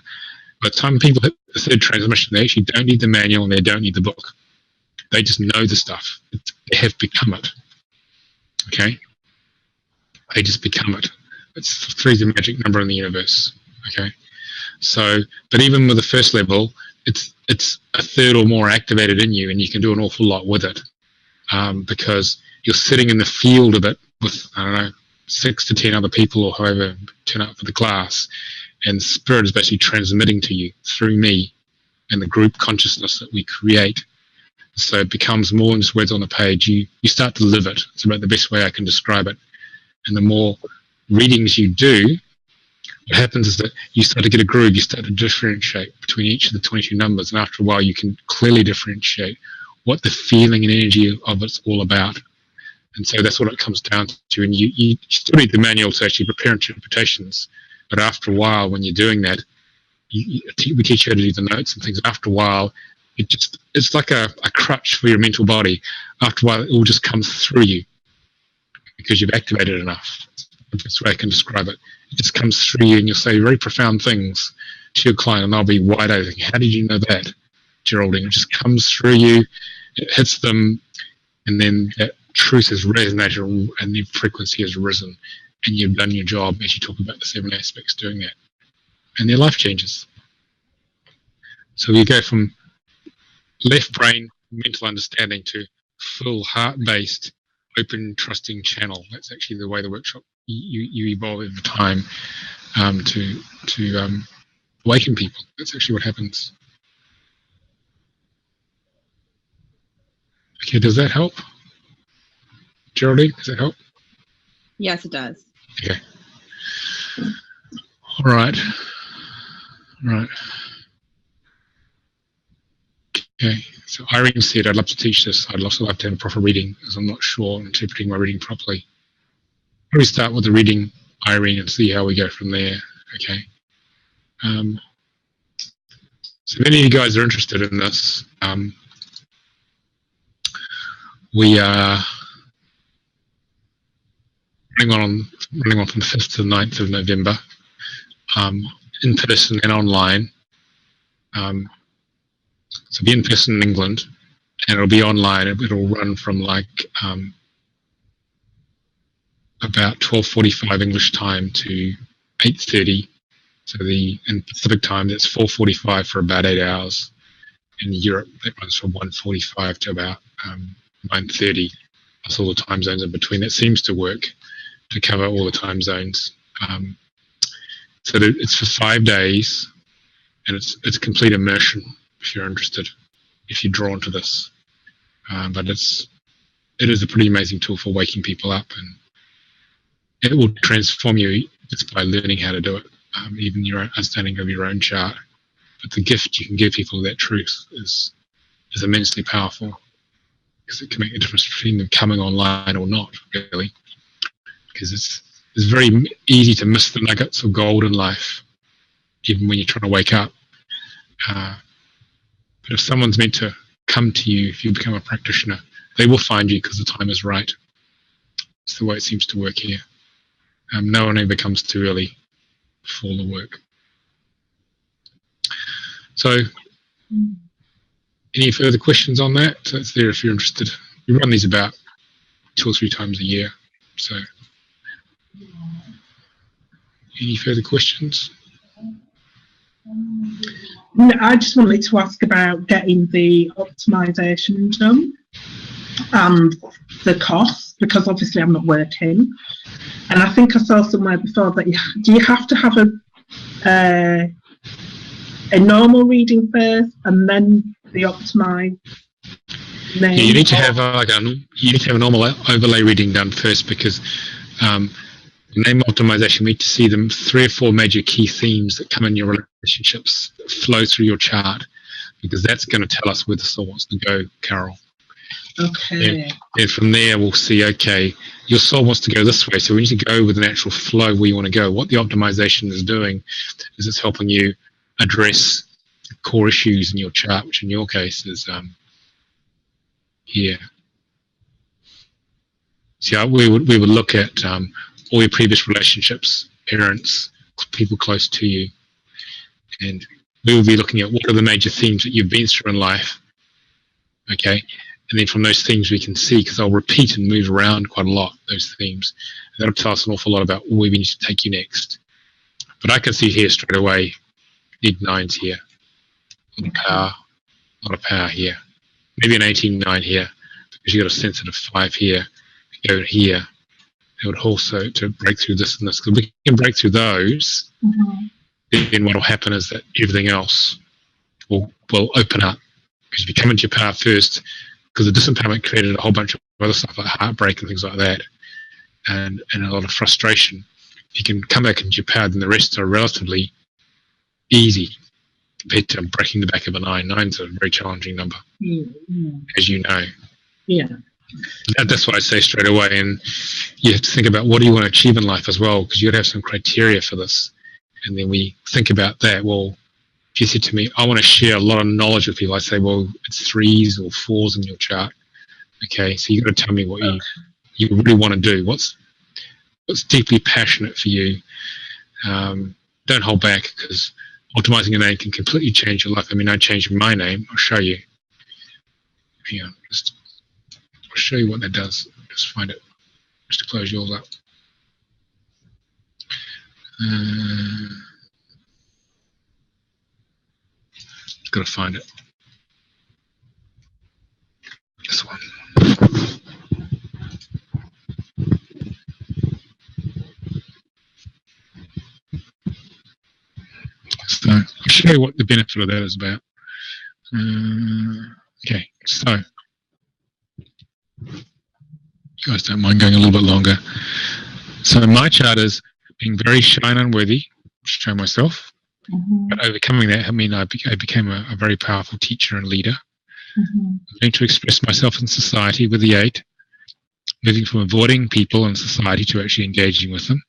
By the time people hit the 3rd transmission, they actually don't need the manual and they don't need the book. They just know the stuff. They have become it. Okay? They just become it. 3 is a magic number in the universe. Okay? So, but even with the 1st level, it's a 3rd or more activated in you, and you can do an awful lot with it, because you're sitting in the field of it with, I don't know, 6 to 10 other people or however turn up for the class, and spirit is basically transmitting to you through me and the group consciousness that we create. So it becomes more than just words on the page. You start to live it. It's about the best way I can describe it. And the more readings you do, what happens is that you start to get a groove. You start to differentiate between each of the 22 numbers, and after a while you can clearly differentiate what the feeling and energy of it's all about. And so that's what it comes down to. And you still need the manual to actually prepare interpretations, but after a while when you're doing that, we teach you how to do the notes and things. After a while, it's like a crutch for your mental body. After a while, it all just comes through you because you've activated enough. That's the way I can describe it. It just comes through you, and you'll say very profound things to your client, and they'll be wide-eyed thinking, how did you know that, Geraldine? It just comes through you, it hits them, and then that truth has resonated and the frequency has risen, and you've done your job as you talk about the 7 aspects doing that. And their life changes. So you go from left brain mental understanding to full heart-based open trusting channel. That's actually the way the workshop you evolve over time to awaken people. That's actually what happens. Okay, does that help? Geraldine, does that help? Yes, it does. Okay. All right. Okay, so Irene said, I'd love to teach this. I'd also love to have a proper reading, as I'm not sure I'm interpreting my reading properly. Why don't we start with the reading, Irene, and see how we go from there, okay? So if any of you guys are interested in this, we are running on from the 5th to the 9th of November, in person and online. So it'll be in person in England, and it'll be online. It'll run from like about 12:45 English time to 8:30. So in Pacific time, that's 4:45 for about 8 hours. In Europe, that runs from 1:45 to about 9:30. That's all the time zones in between. That seems to work to cover all the time zones. So it's for 5 days, and it's complete immersion. If you're interested, if you're drawn to this, but it is a pretty amazing tool for waking people up, and it will transform you just by learning how to do it, even your understanding of your own chart. But the gift you can give people of that truth is immensely powerful. because it can make a difference between them coming online or not, really. Because it's very easy to miss the nuggets of gold in life, even when you're trying to wake up. But if someone's meant to come to you, if you become a practitioner, they will find you because the time is right. It's the way it seems to work here. No one ever comes too early for the work. So, any further questions on that? So it's there if you're interested. We run these about 2 or 3 times a year. So, any further questions? No, I just wanted to ask about getting the optimization done and the cost, because obviously I'm not working. And I think I saw somewhere before that do you have to have a normal reading first and then the optimized name? Yeah, you need to have a normal overlay reading done first, because name optimization, we need to see them 3 or 4 major key themes that come in your relationships that flow through your chart, because that's going to tell us where the soul wants to go, Carol. Okay. And from there we'll see, okay, your soul wants to go this way, so we need to go with the natural flow where you want to go. What the optimization is doing is it's helping you address core issues in your chart, which in your case is here. So we would look at all your previous relationships, parents, people close to you, and we will be looking at what are the major themes that you've been through in life, okay? And then from those themes we can see, because they'll repeat and move around quite a lot, those themes. And that'll tell us an awful lot about where we need to take you next. But I can see here straight away, need 9s here. A lot of power here. Maybe an 18-9 here, because you've got a sensitive 5 here. Go here. It would also to break through this and this. Because we can break through those, then what will happen is that everything else will open up. Because if you come into your power first, because the disempowerment created a whole bunch of other stuff like heartbreak and things like that, and a lot of frustration. If you can come back into your power, then the rest are relatively easy compared to breaking the back of a 9. 9's a very challenging number, as you know. Yeah. That's what I say straight away. And you have to think about what do you want to achieve in life as well, because you got to have some criteria for this. And then we think about that. Well, if you said to me, I want to share a lot of knowledge with people, I say, well, it's 3s or 4s in your chart. Okay, so you've got to tell me what you really want to do. What's deeply passionate for you. Don't hold back, because optimizing a name can completely change your life. I mean, I changed my name. I'll show you. Hang on, I'll show you what that does. Just find it. Just to close yours up. Got to find it. This one. So I'll show you what the benefit of that is about. Okay, so you guys don't mind going a little bit longer. So my chart is being very shy and unworthy, show myself. But overcoming that, I mean, I became a very powerful teacher and leader. Learning to express myself in society with the 8, moving from avoiding people in society to actually engaging with them,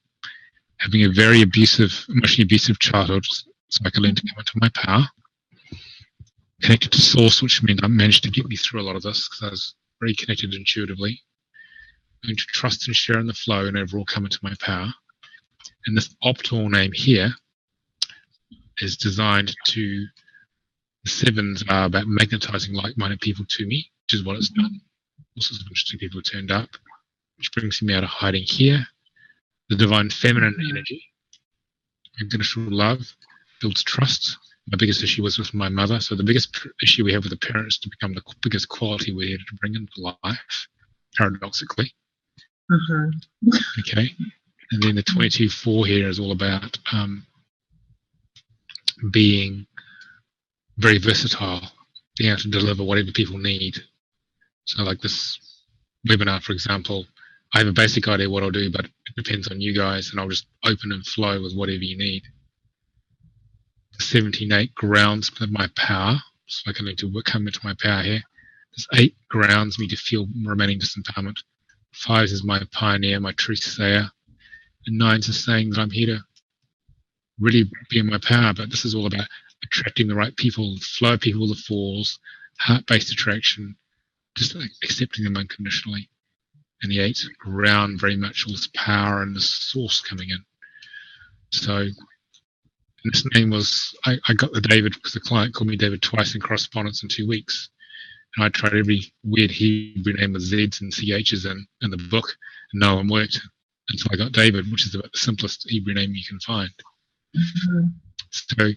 having a very emotionally abusive childhood, so I could learn to come into my power, connected to source, which means I managed to get me through a lot of this because I was very connected intuitively, learning to trust and share in the flow and overall come into my power. And this optimal name here is designed to, the 7s are about magnetizing like-minded people to me, which is what it's done. All sorts of interesting people turned up, which brings me out of hiding here. The divine feminine energy, unconditional love, builds trust. My biggest issue was with my mother, so the biggest issue we have with the parent is to become the biggest quality we're here to bring into life, paradoxically. Okay, and then the 22-4 here is all about being very versatile, being able to deliver whatever people need. So like this webinar, for example, I have a basic idea what I'll do, but it depends on you guys, and I'll just open and flow with whatever you need. The 17-8 grounds my power, so I can need to come into my power here. This 8 grounds me to feel remaining disempowerment. 5 is my pioneer, my truth sayer. And 9 is saying that I'm here to really be in my power, but this is all about attracting the right people, flow of people that falls, heart-based attraction, just accepting them unconditionally. And the 8 ground very much all this power and this source coming in. So, and this name was, I got the David because the client called me David twice in correspondence in 2 weeks. And I tried every weird Hebrew name with Z's and CH's in the book, and no one worked until I got David, which is about the simplest Hebrew name you can find. So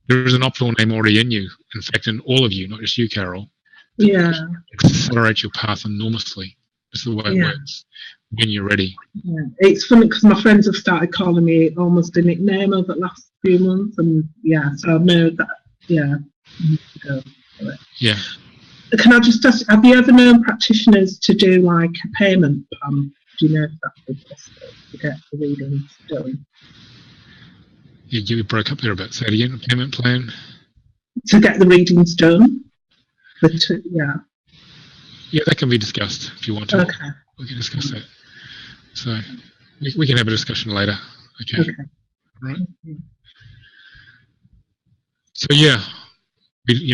there is an optimal name already in you. In fact, in all of you, not just you, Carol. Yeah. Accelerate your path enormously. This is the way it works when you're ready. Yeah. It's funny because my friends have started calling me almost a nickname over the last few months, and so I know that. I need to go for it. Yeah. Can I just ask, have you ever known practitioners to do like a payment plan? Do you know if that would be possible to get the readings done? You broke up there a bit. Say it again. A payment plan? To get the readings done? Yeah, that can be discussed if you want to. Okay. We can discuss that. So we can have a discussion later. Okay. All right. So your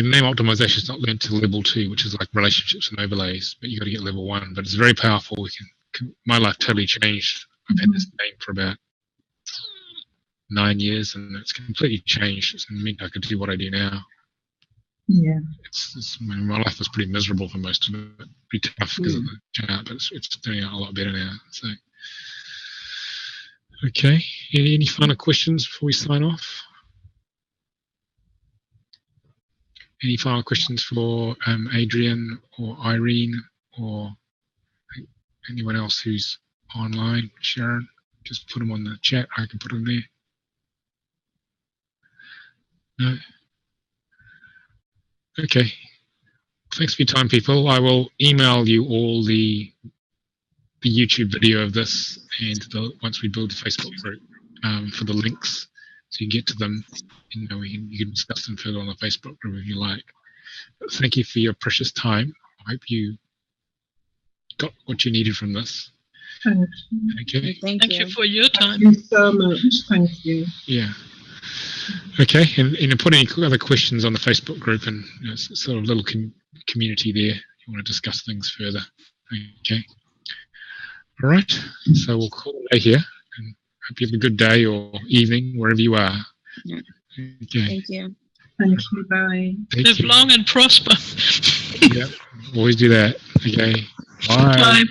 name optimization is not learned to level 2, which is like relationships and overlays, but you got to get level 1. But it's very powerful. My life totally changed. I've had this name for about 9 years, and it's completely changed. It's meant I could do what I do now. Yeah. My life was pretty miserable for most of it. Pretty tough because of the turnout, but it's turning out a lot better now. So, okay. Any final questions before we sign off? Any final questions for Adrian or Irene or anyone else who's online? Sharon, just put them on the chat. I can put them there. No? Okay. Thanks for your time, people. I will email you all the YouTube video of this and once we build the Facebook group for the links, so you can get to them. You can discuss them further on the Facebook group if you like. But thank you for your precious time. I hope you got what you needed from this. Thank you. Okay. Thank you for your time. Thank you so much. Thank you. Yeah. Okay, and put any other questions on the Facebook group, and it's sort of a little community there. You want to discuss things further. Okay. All right. So we'll call it a day here, and hope you have a good day or evening wherever you are. Yeah. Okay. Thank you. Thank you. Bye. Live long and prosper. Yeah. Always do that. Okay. Bye. Bye.